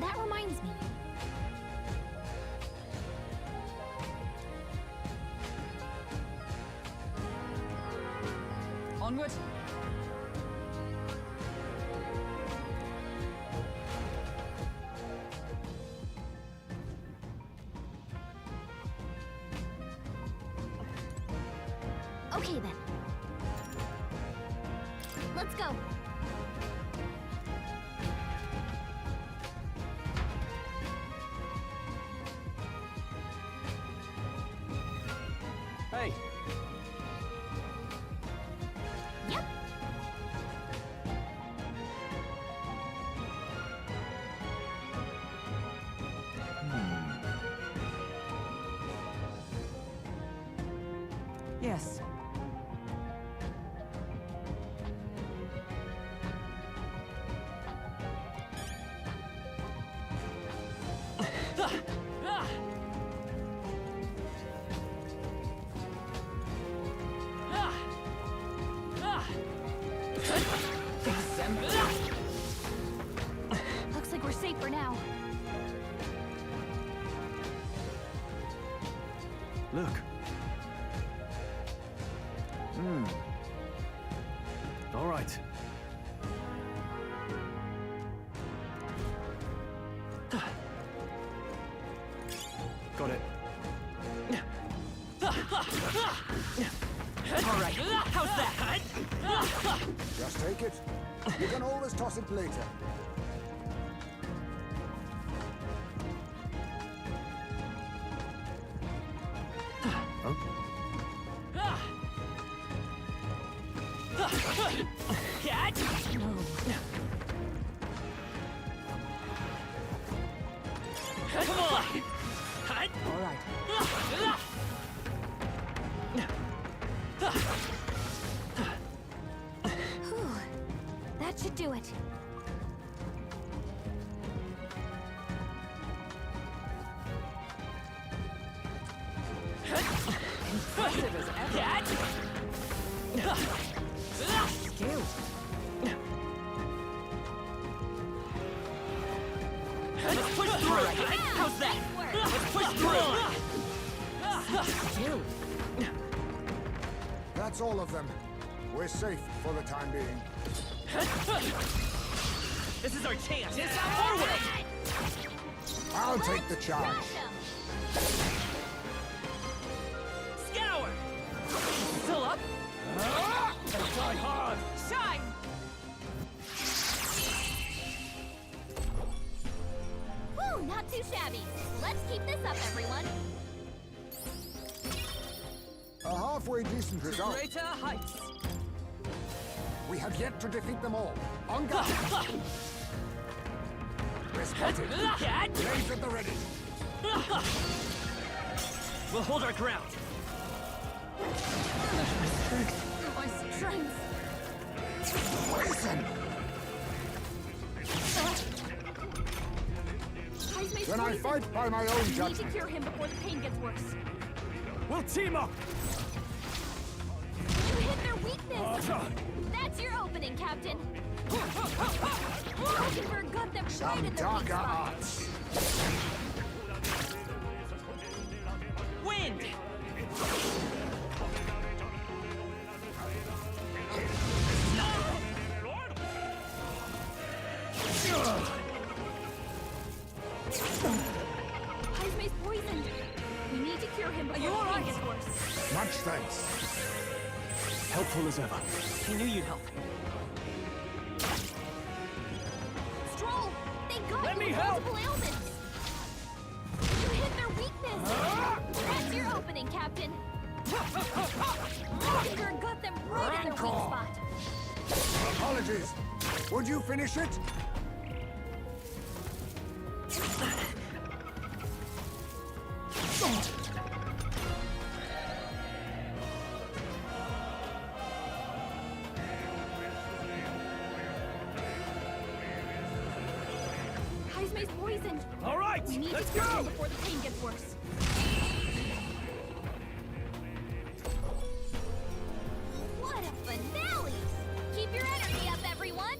That reminds me. Onward. Okay then. Let's go. Hey, Yep. Yes. Looks like we're safe for now. Look. All right. Got it. All right, how's that? Just take it. You can always toss it later. Come on! All right. Whew. That should do it. Impressive as ever. Skill. Let's push through! How's that? Let's push through! Skill. That's all of them. We're safe for the time being. This is our chance! Forward! I'll take the charge. Scour! Still up? Try hard! Shine! Woo, not too shabby. Let's keep this up, everyone. A halfway decent result. Greater heights. We have yet to defeat them all. On guard. We're spotted. Blades at the ready. We'll hold our ground. My I fight by my own We need to judgment. cure him before the pain gets worse. We'll team up! You hit their weakness! That's your opening, Captain! Rosenberg got them right in their weak Darker spot. arts. Wind! Heismay's poisoned. We need to cure him before the pain gets worse. Much thanks. Helpful as ever. He knew you'd help. Stroll! They got Let you me with help! multiple ailments! You hit their weakness! That's your opening, Captain! Rosenberg got them right in their weak spot. Apologies. Would you finish it? Heismay's poisoned. All right, We need let's to cure go! him before the pain gets worse. What a finale! Keep your energy up, everyone!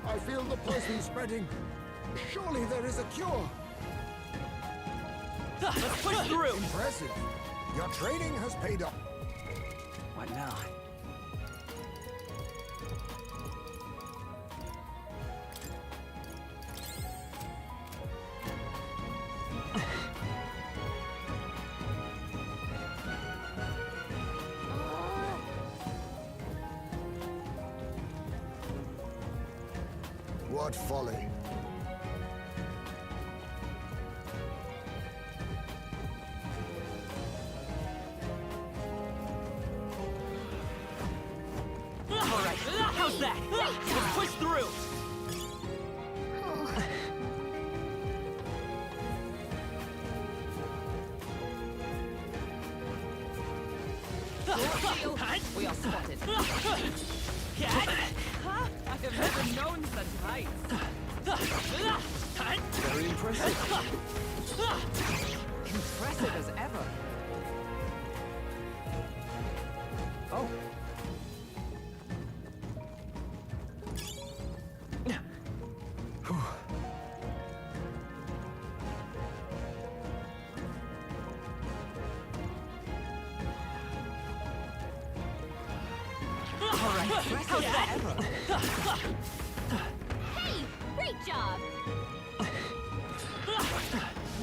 I feel the poison spreading. Surely there is a cure. Let's push through! Impressive. Your training has paid off. What now? What folly. All right, how's that? Let's push through! We are spotted. Cat? Huh? I have never known such heights. Very impressive. Impressive as ever. Oh. All right, how's that ever? Hey! Great job!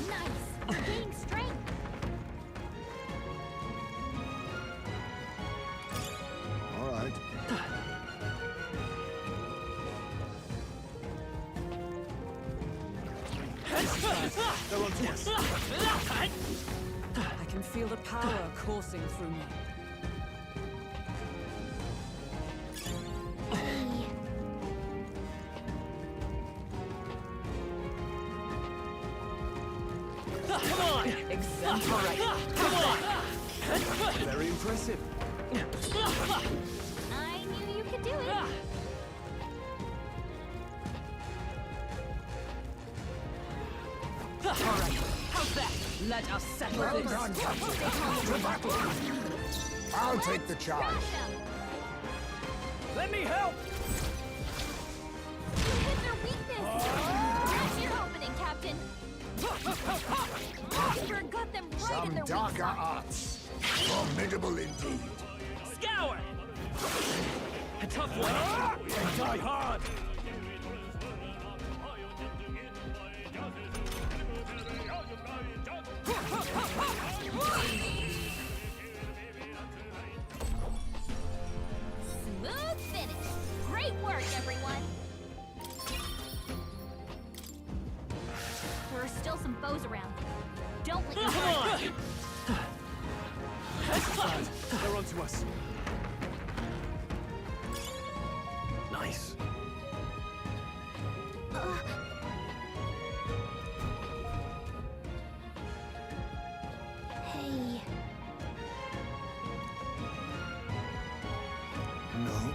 Nice! Gaining strength! All right. They're on to us. I can feel the power coursing through me. Come on! Exemplary! Come on! Very impressive. I knew you could do it! All right, how's that? Let us settle Well this. done, Captain. To battle. I'll take the charge. Let me help! You hit their weakness! That's your opening, Captain! Rosenberg got them right in Some their weak darker spot. arts. Formidable indeed. Scour! A tough one. And die hard! Smooth finish! Great work, everyone! There are still some foes around. Don't let them hurt you. They're on to us. Nice. Hey. No.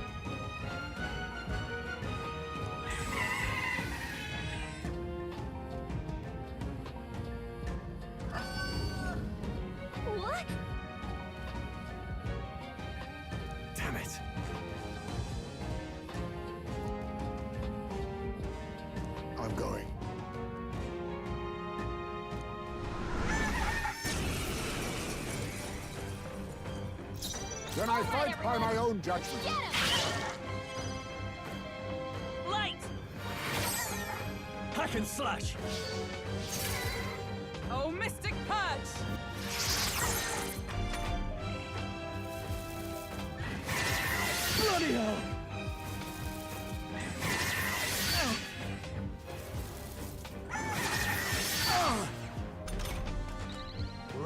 Then I fight by my own judgment. Light! Hack and slash! Oh, Mystic Purge! Bloody hell!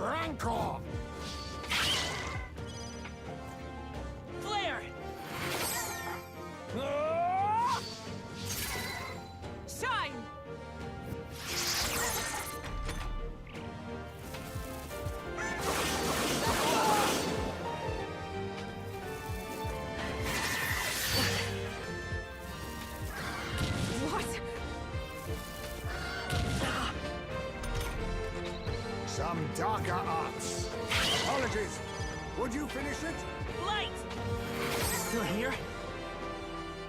Rancor! Flare! Shine! What? Some darker arts. Apologies. Would you finish it? Light! Still here?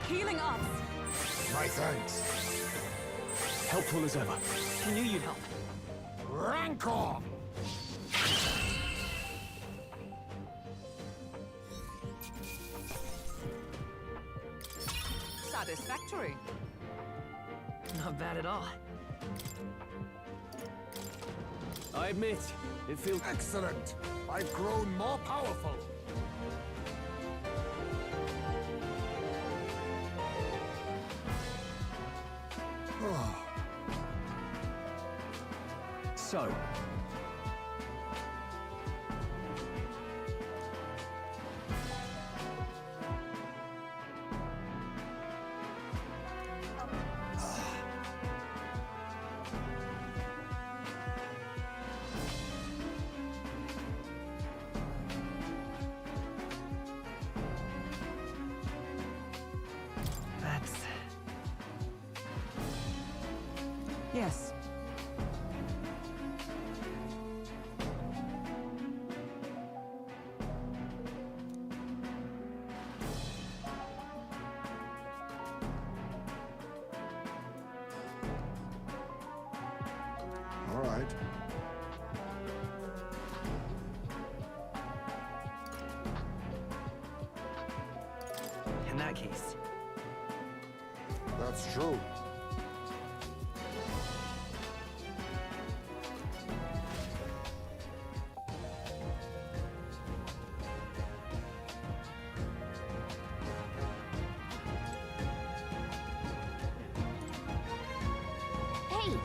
Healing ops. My thanks. Helpful as ever. I knew you'd help. Rancor! Satisfactory. Not bad at all. I admit, it feels... Excellent. I've grown more powerful. So, That's... Yes. All right. In that case, That's true. Hey!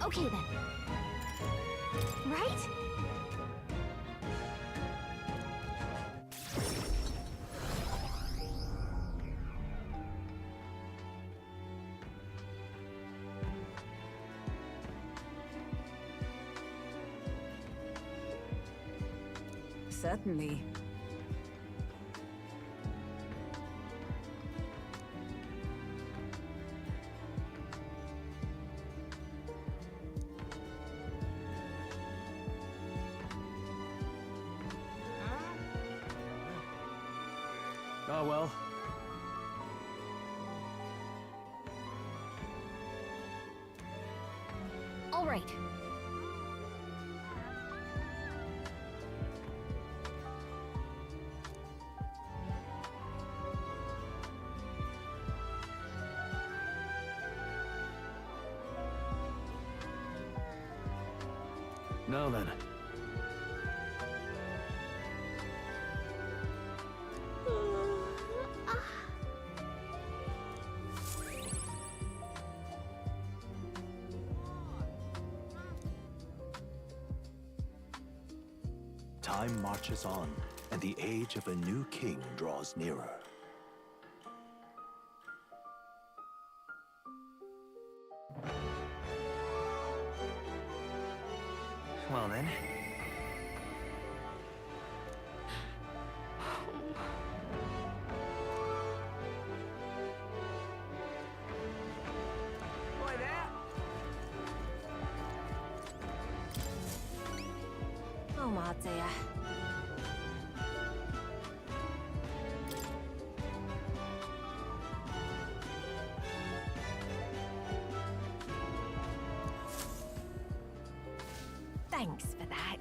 Okay then. Right? Certainly. oh well. All right. Now then. Time marches on, and the age of a new king draws nearer. well then. Boy there! Oh my dear. Thanks for that.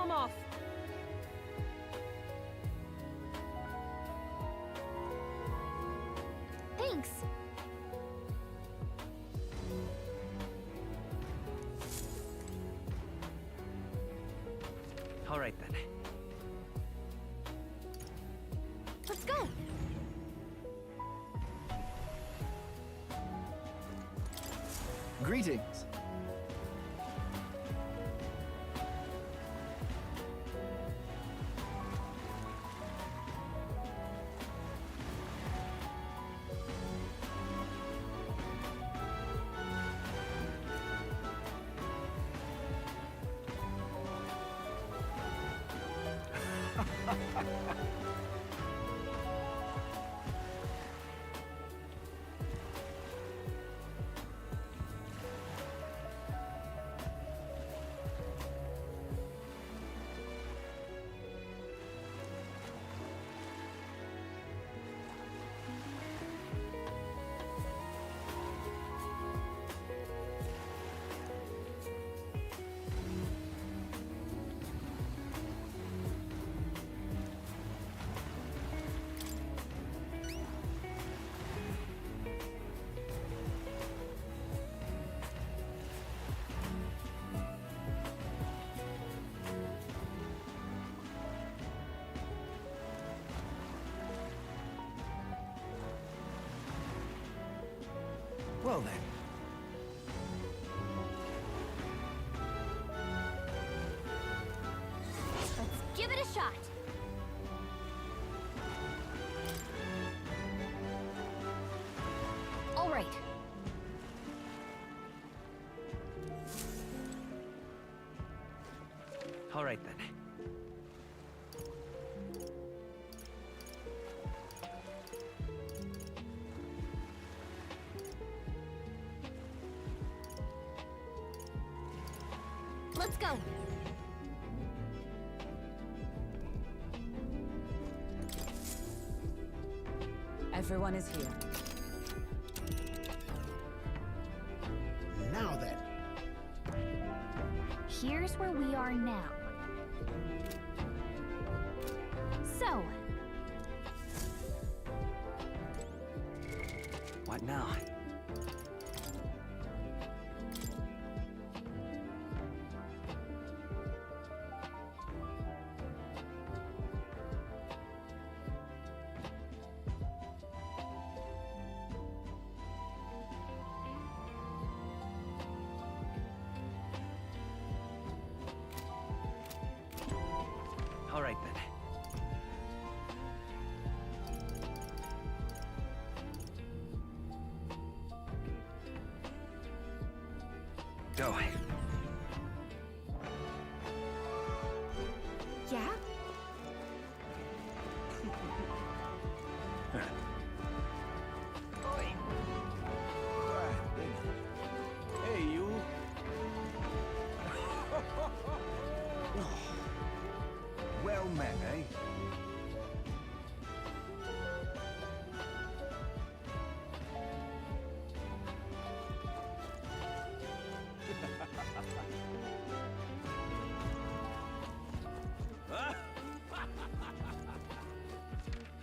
arm off. Thanks. All right then. Let's go. Greetings. Well then. Let's give it a shot. All right. All right then. Let's go. Everyone is here. Now then. Here's where we are now. So, What now? All right then. Go. yeah? Hey, you. Well met, eh?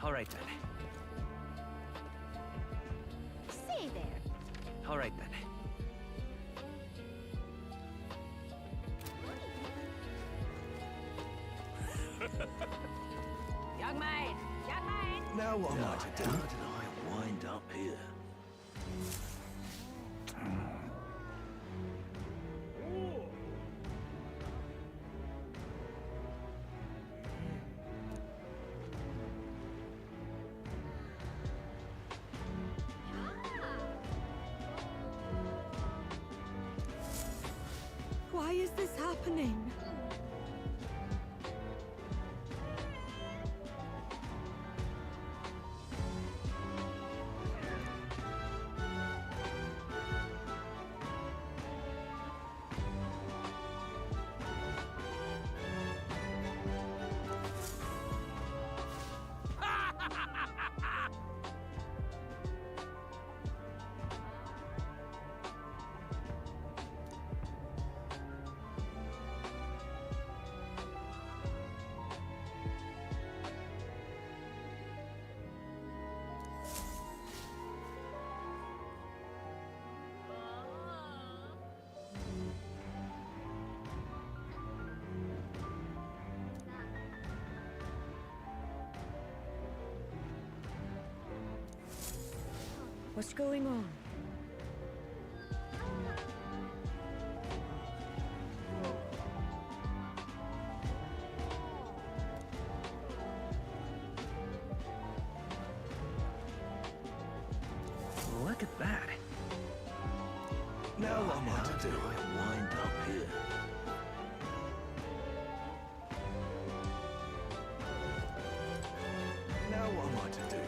All right then. Say there. All right then. Young man, young man. Now what am I to do? How did I wind up here? Why is this happening? What's going on? Look at that. Now what am I to do? Wind up here. Now what am I to do?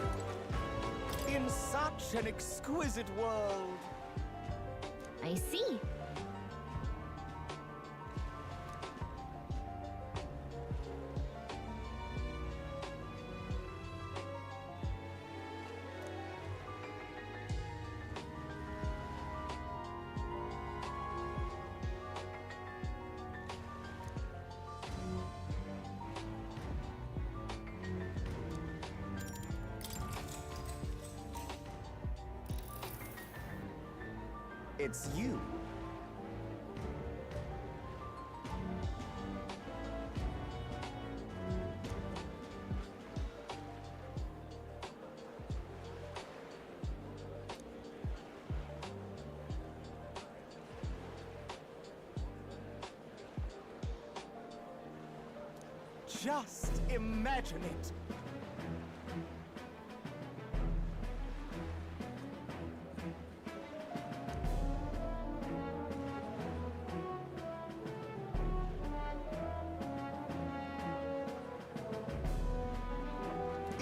In such an exquisite world. I see. It's you. Just imagine it.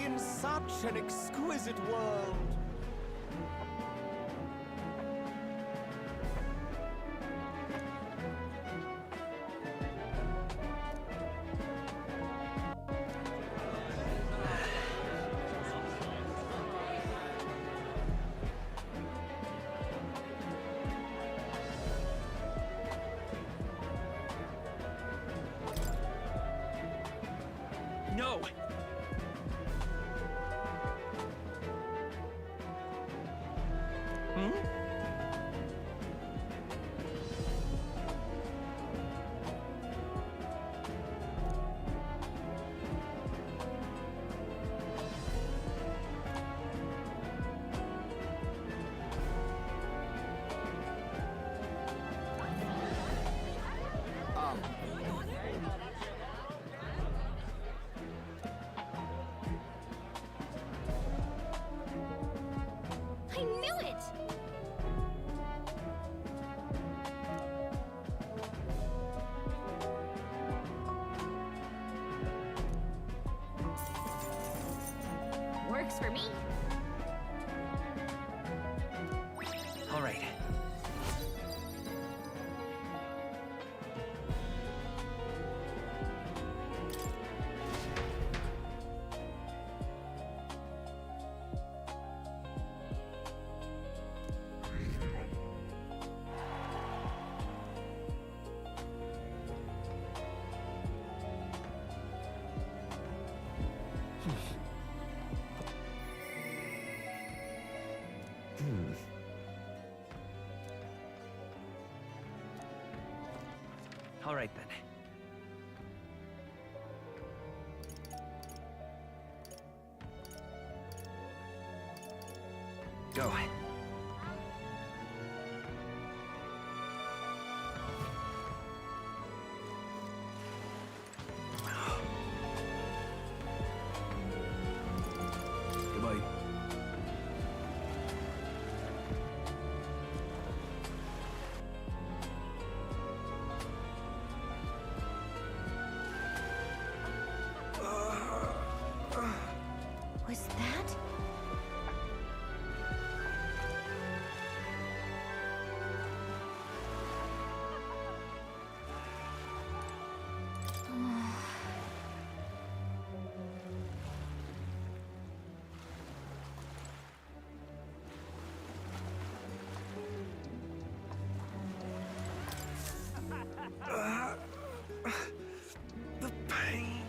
In such an exquisite world. No! I knew it! Works for me. All right. All right then. Go. Goodbye. Was that? The pain.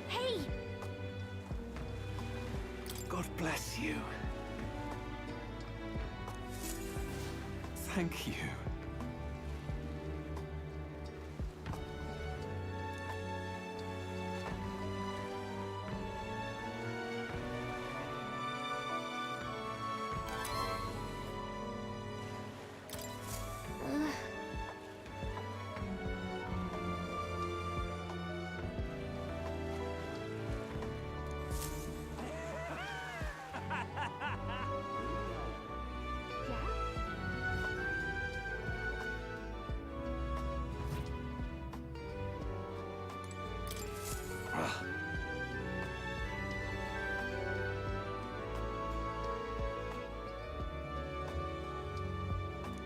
Hey! God bless you. Thank you.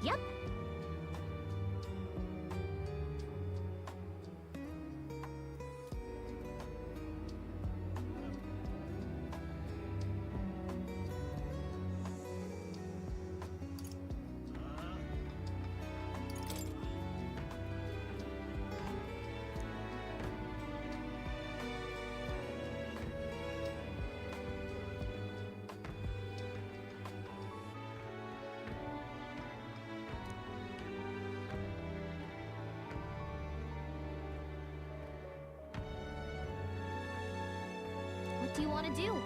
Yep. What do you want to do?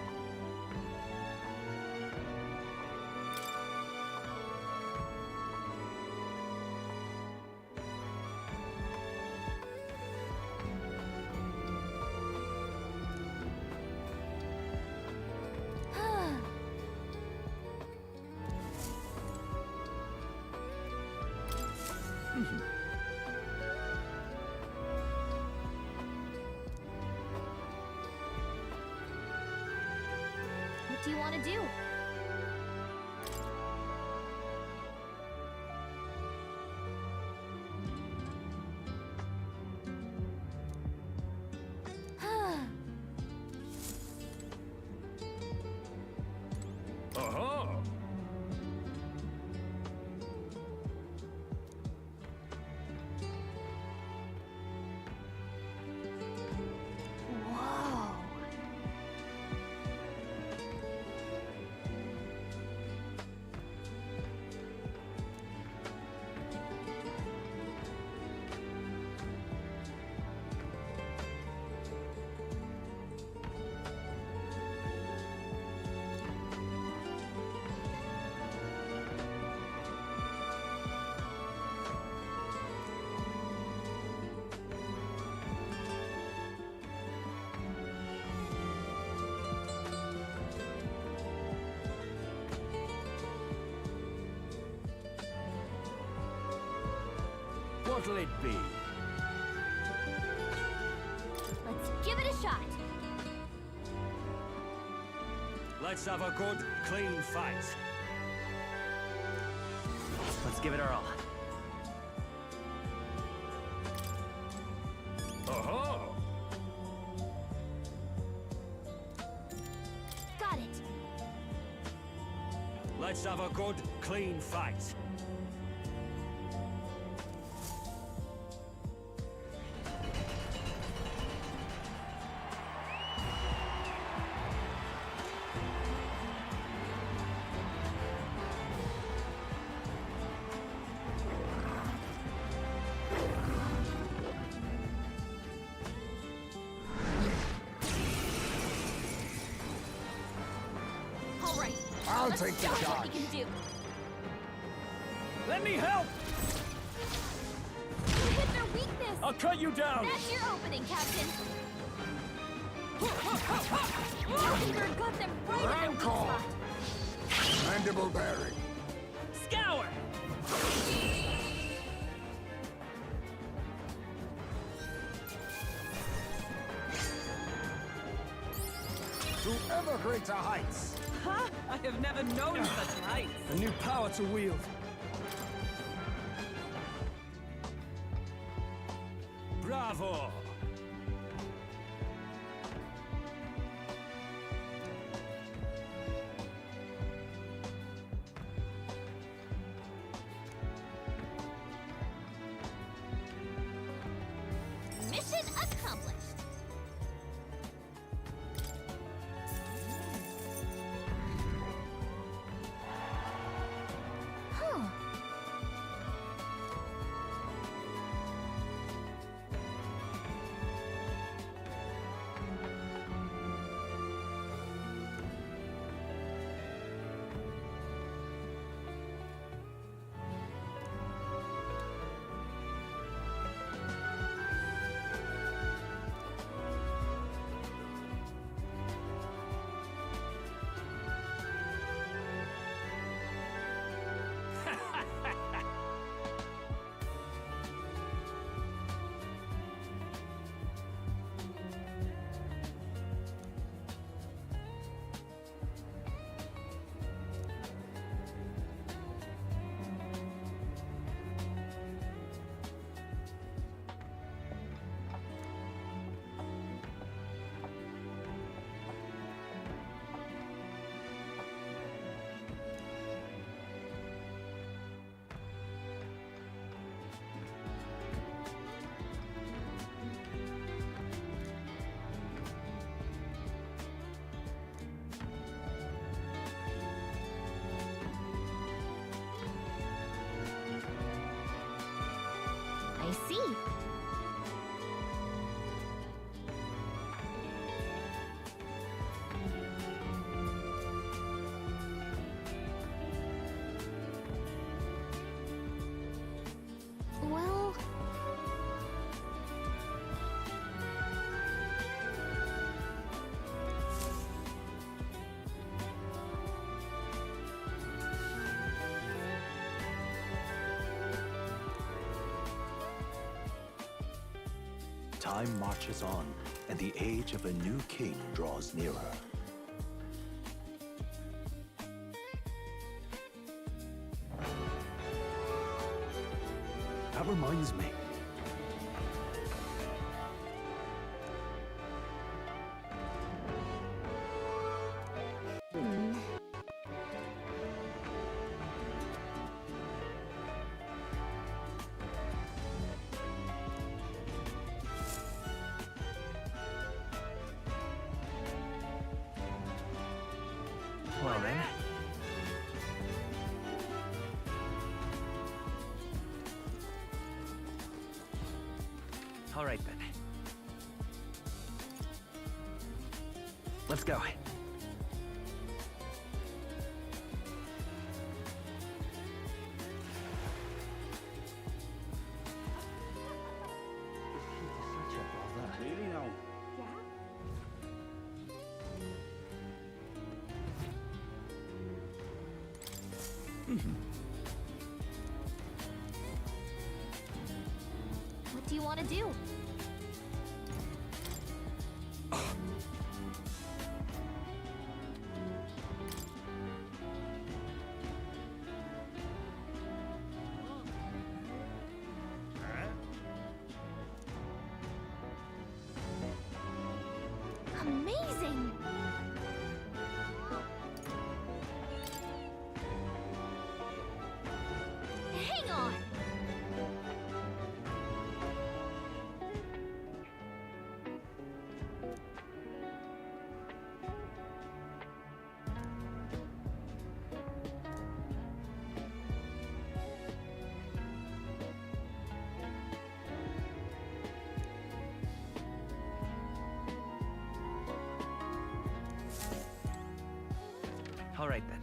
What do you want to do? Aha! Whoa. What'll it be? Let's give it a shot. Let's have a good, clean fight. Let's give it our all. Aha! Got it. Let's have a good, clean fight. All right. I'll Let's take the show 'em what charge. we can do. Let me help! You hit their weakness. I'll cut you down! That's your opening, Captain. Mockingbird got them right at their weak spot. Mandible bearing. Scour! To ever greater heights. Huh? I have never known such heights. A new power to wield. Bravo! Mission accomplished. Huh. I see. Well... Time marches on, and the age of a new king draws nearer. That reminds me. Well then. All right then. Let's go. Really now? What do you want to do? Amazing! Hang on! All right then.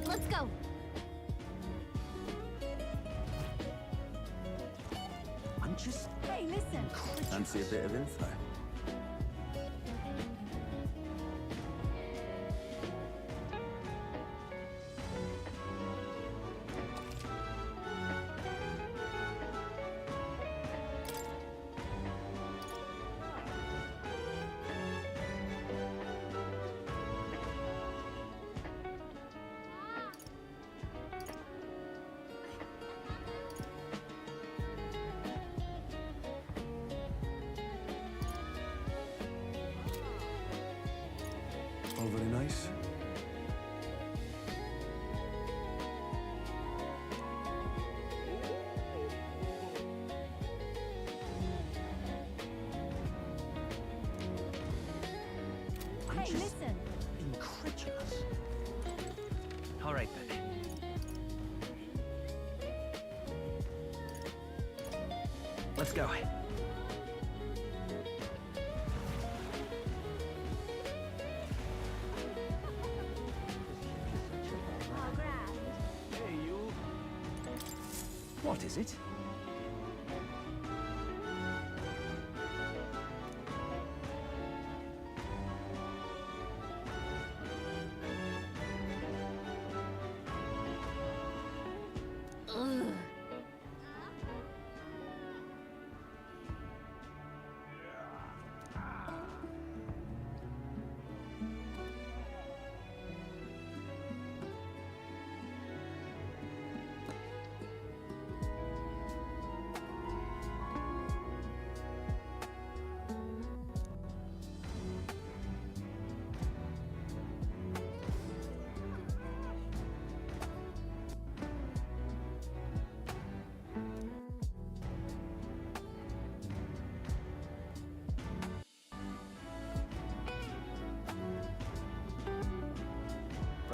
Let's go! I'm just... Hey, listen! Fancy a bit of info? All very nice. Hey, listen! Incredulous. All right then. Let's go. Hey, you. What is it? Ugh.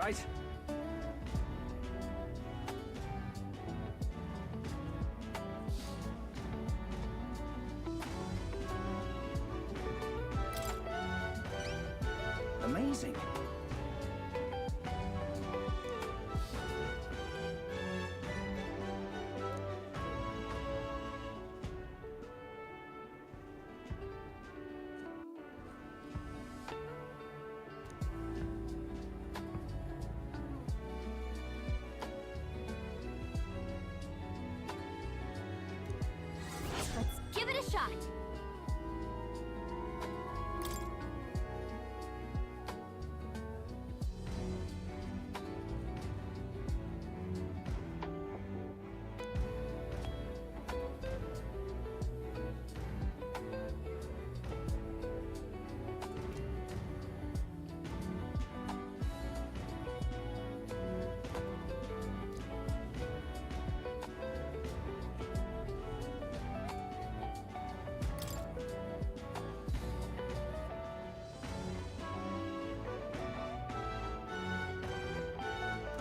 right? Amazing. Let's give it a shot.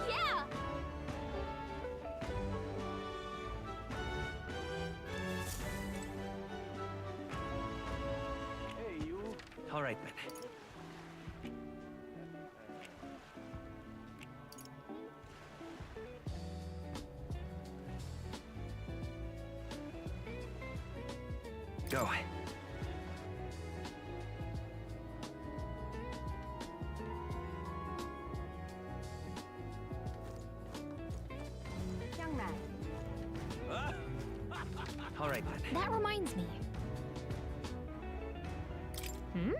Yeah! Hey, you. All right, then. Go. Young man. All right, then. That reminds me. Hmm?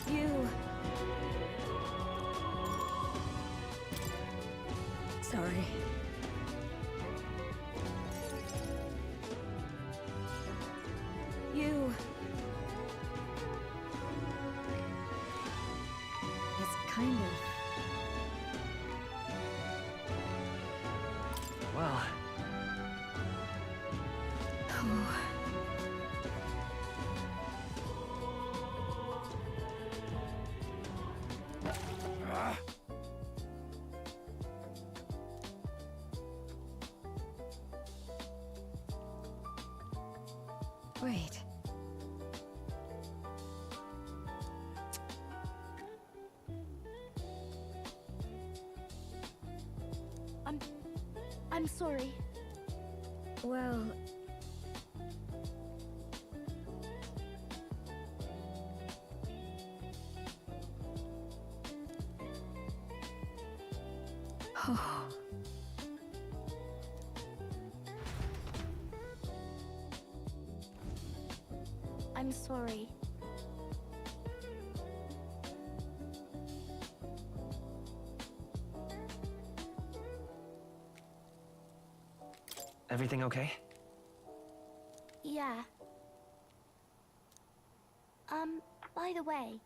You. Sorry. You. It's kind of. Well, Oh. Wait. I'm sorry. Well. Oh. I'm sorry. everything okay? Yeah. By the way.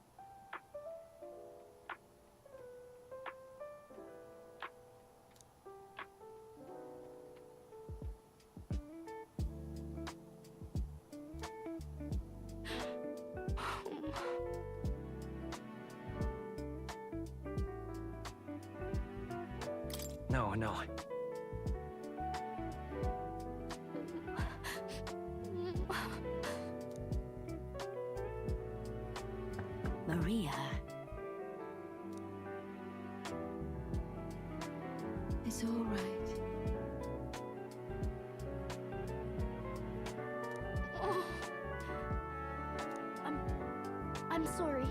No, no. Maria. It's all right. Oh. I'm sorry.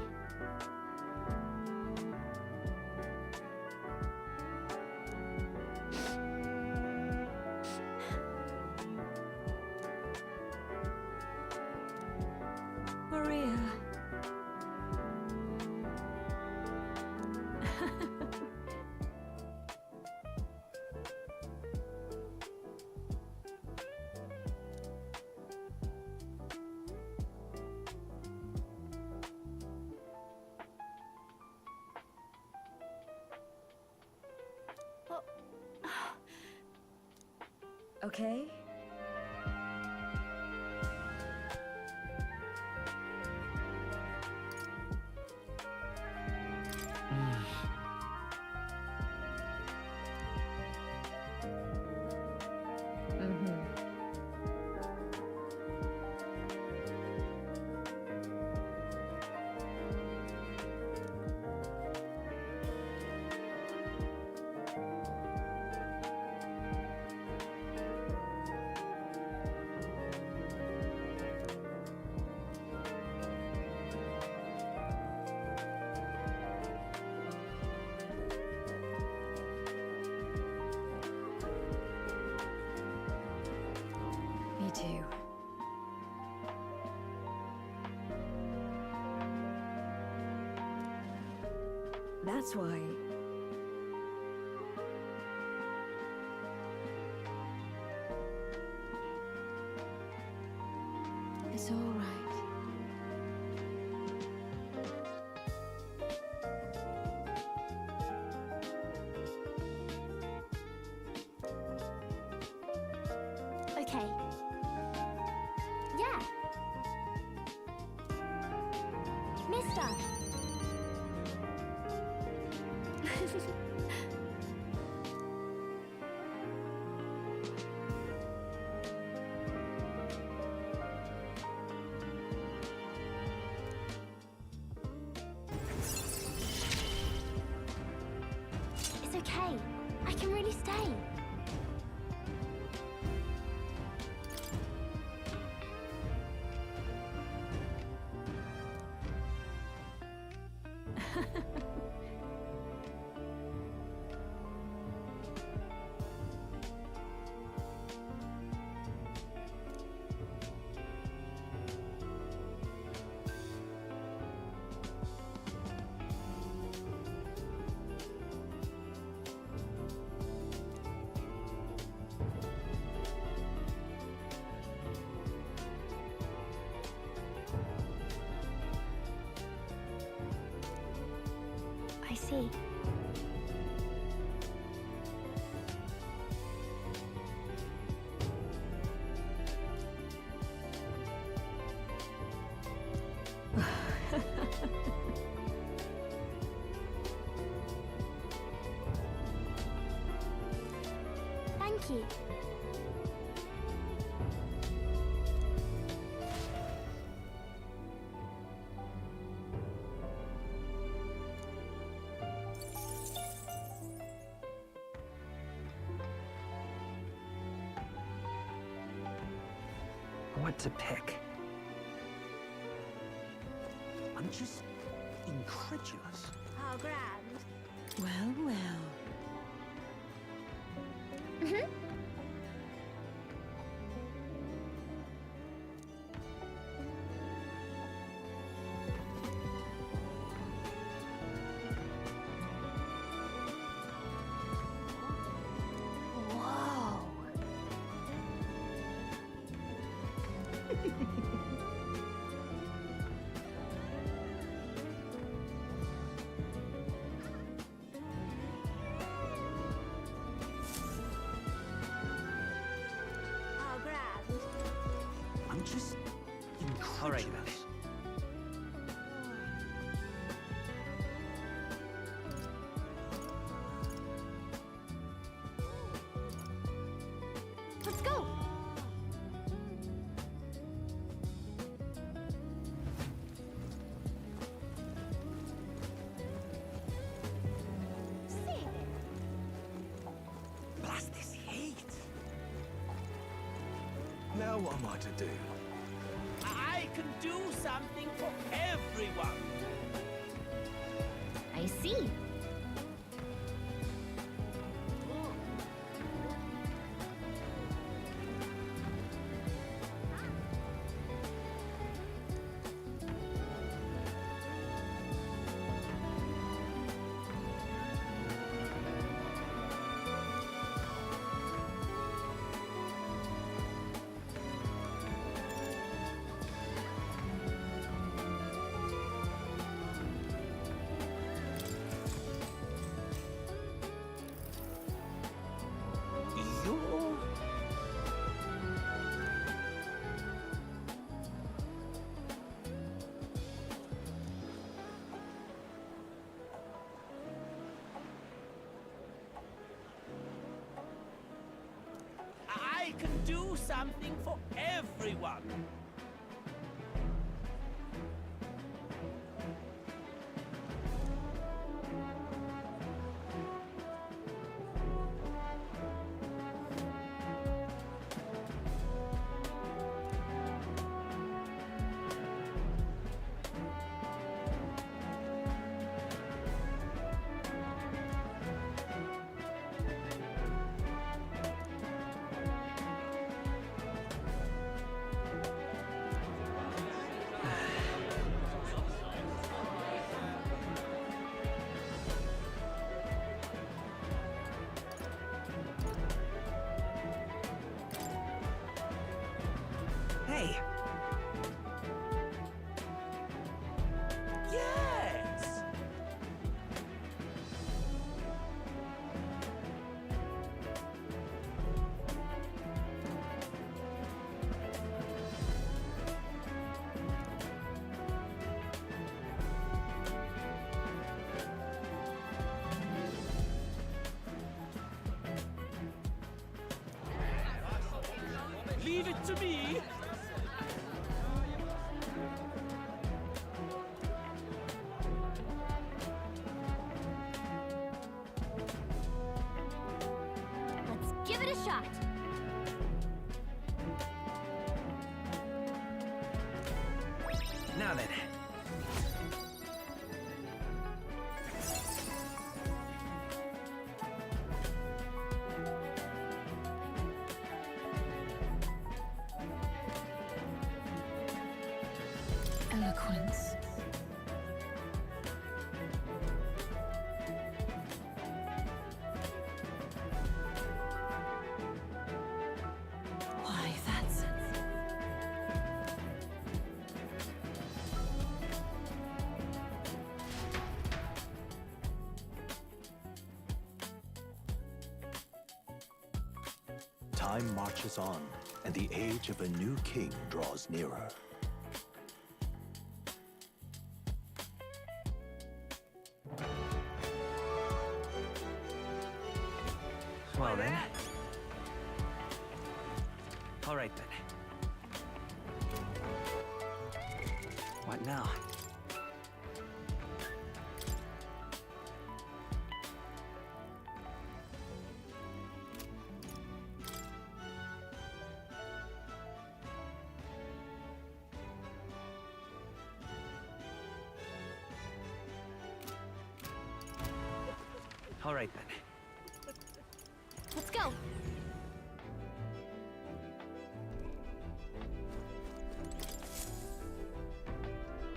Maria. okay? Me too. That's why. It's all right. Okay. Yeah. Mister. It's okay. I can really stay. I see. Thank you. What to pick? I'm just incredulous. How grand. Well, well. Mm-hmm. Whoa. How grand. I'm just All right, incredulous. Let's go. See. Blast this heat. Now what am I to do? I can do something for everyone. I see. do something for everyone. Hey. Yes! Leave it to me! Let's give it a shot. Now then. Eloquence. Why, that's... Time marches on, and the age of a new king draws nearer. Well then. All right then. What now? All right then. Let's go.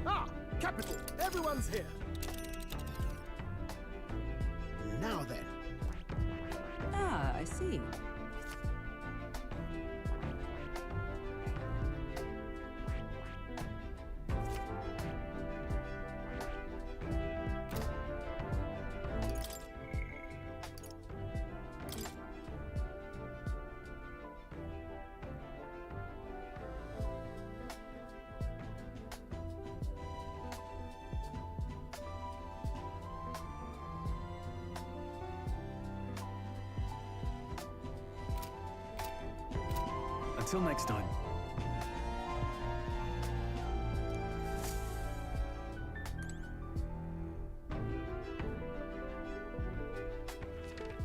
Ah, capital! Everyone's here. Now then. Ah, I see. Until next time.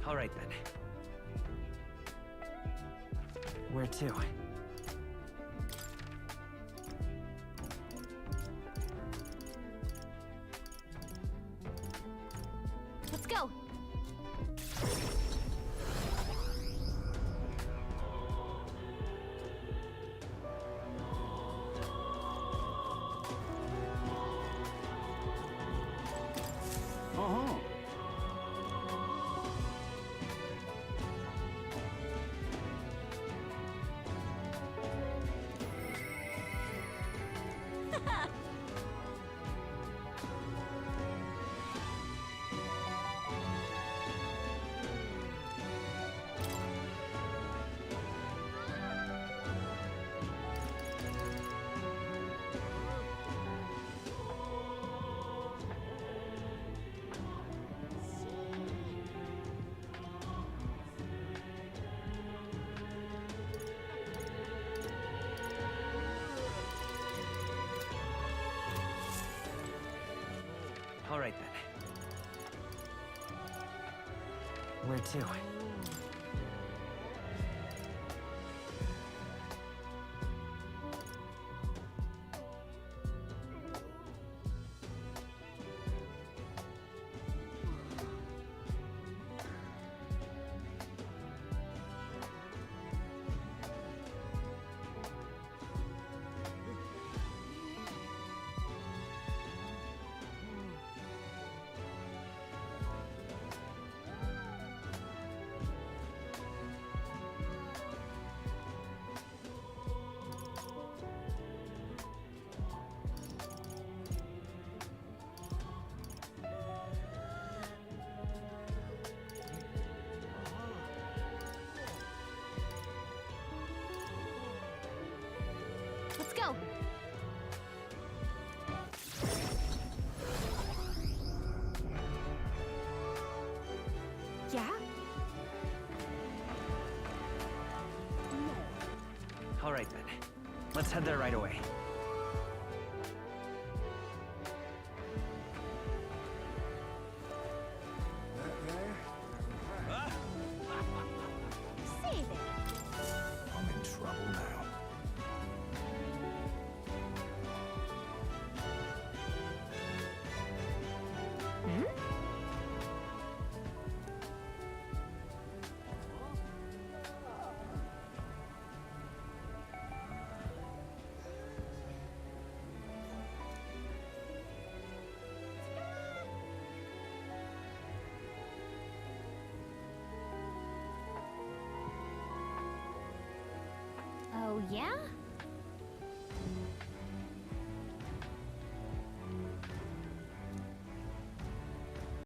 All right then. Where to? Let's go. Uh-huh. All right, then. Where to? Let's go. Yeah? All right, then. Let's head there right away. See there. I'm in trouble now. Oh, yeah?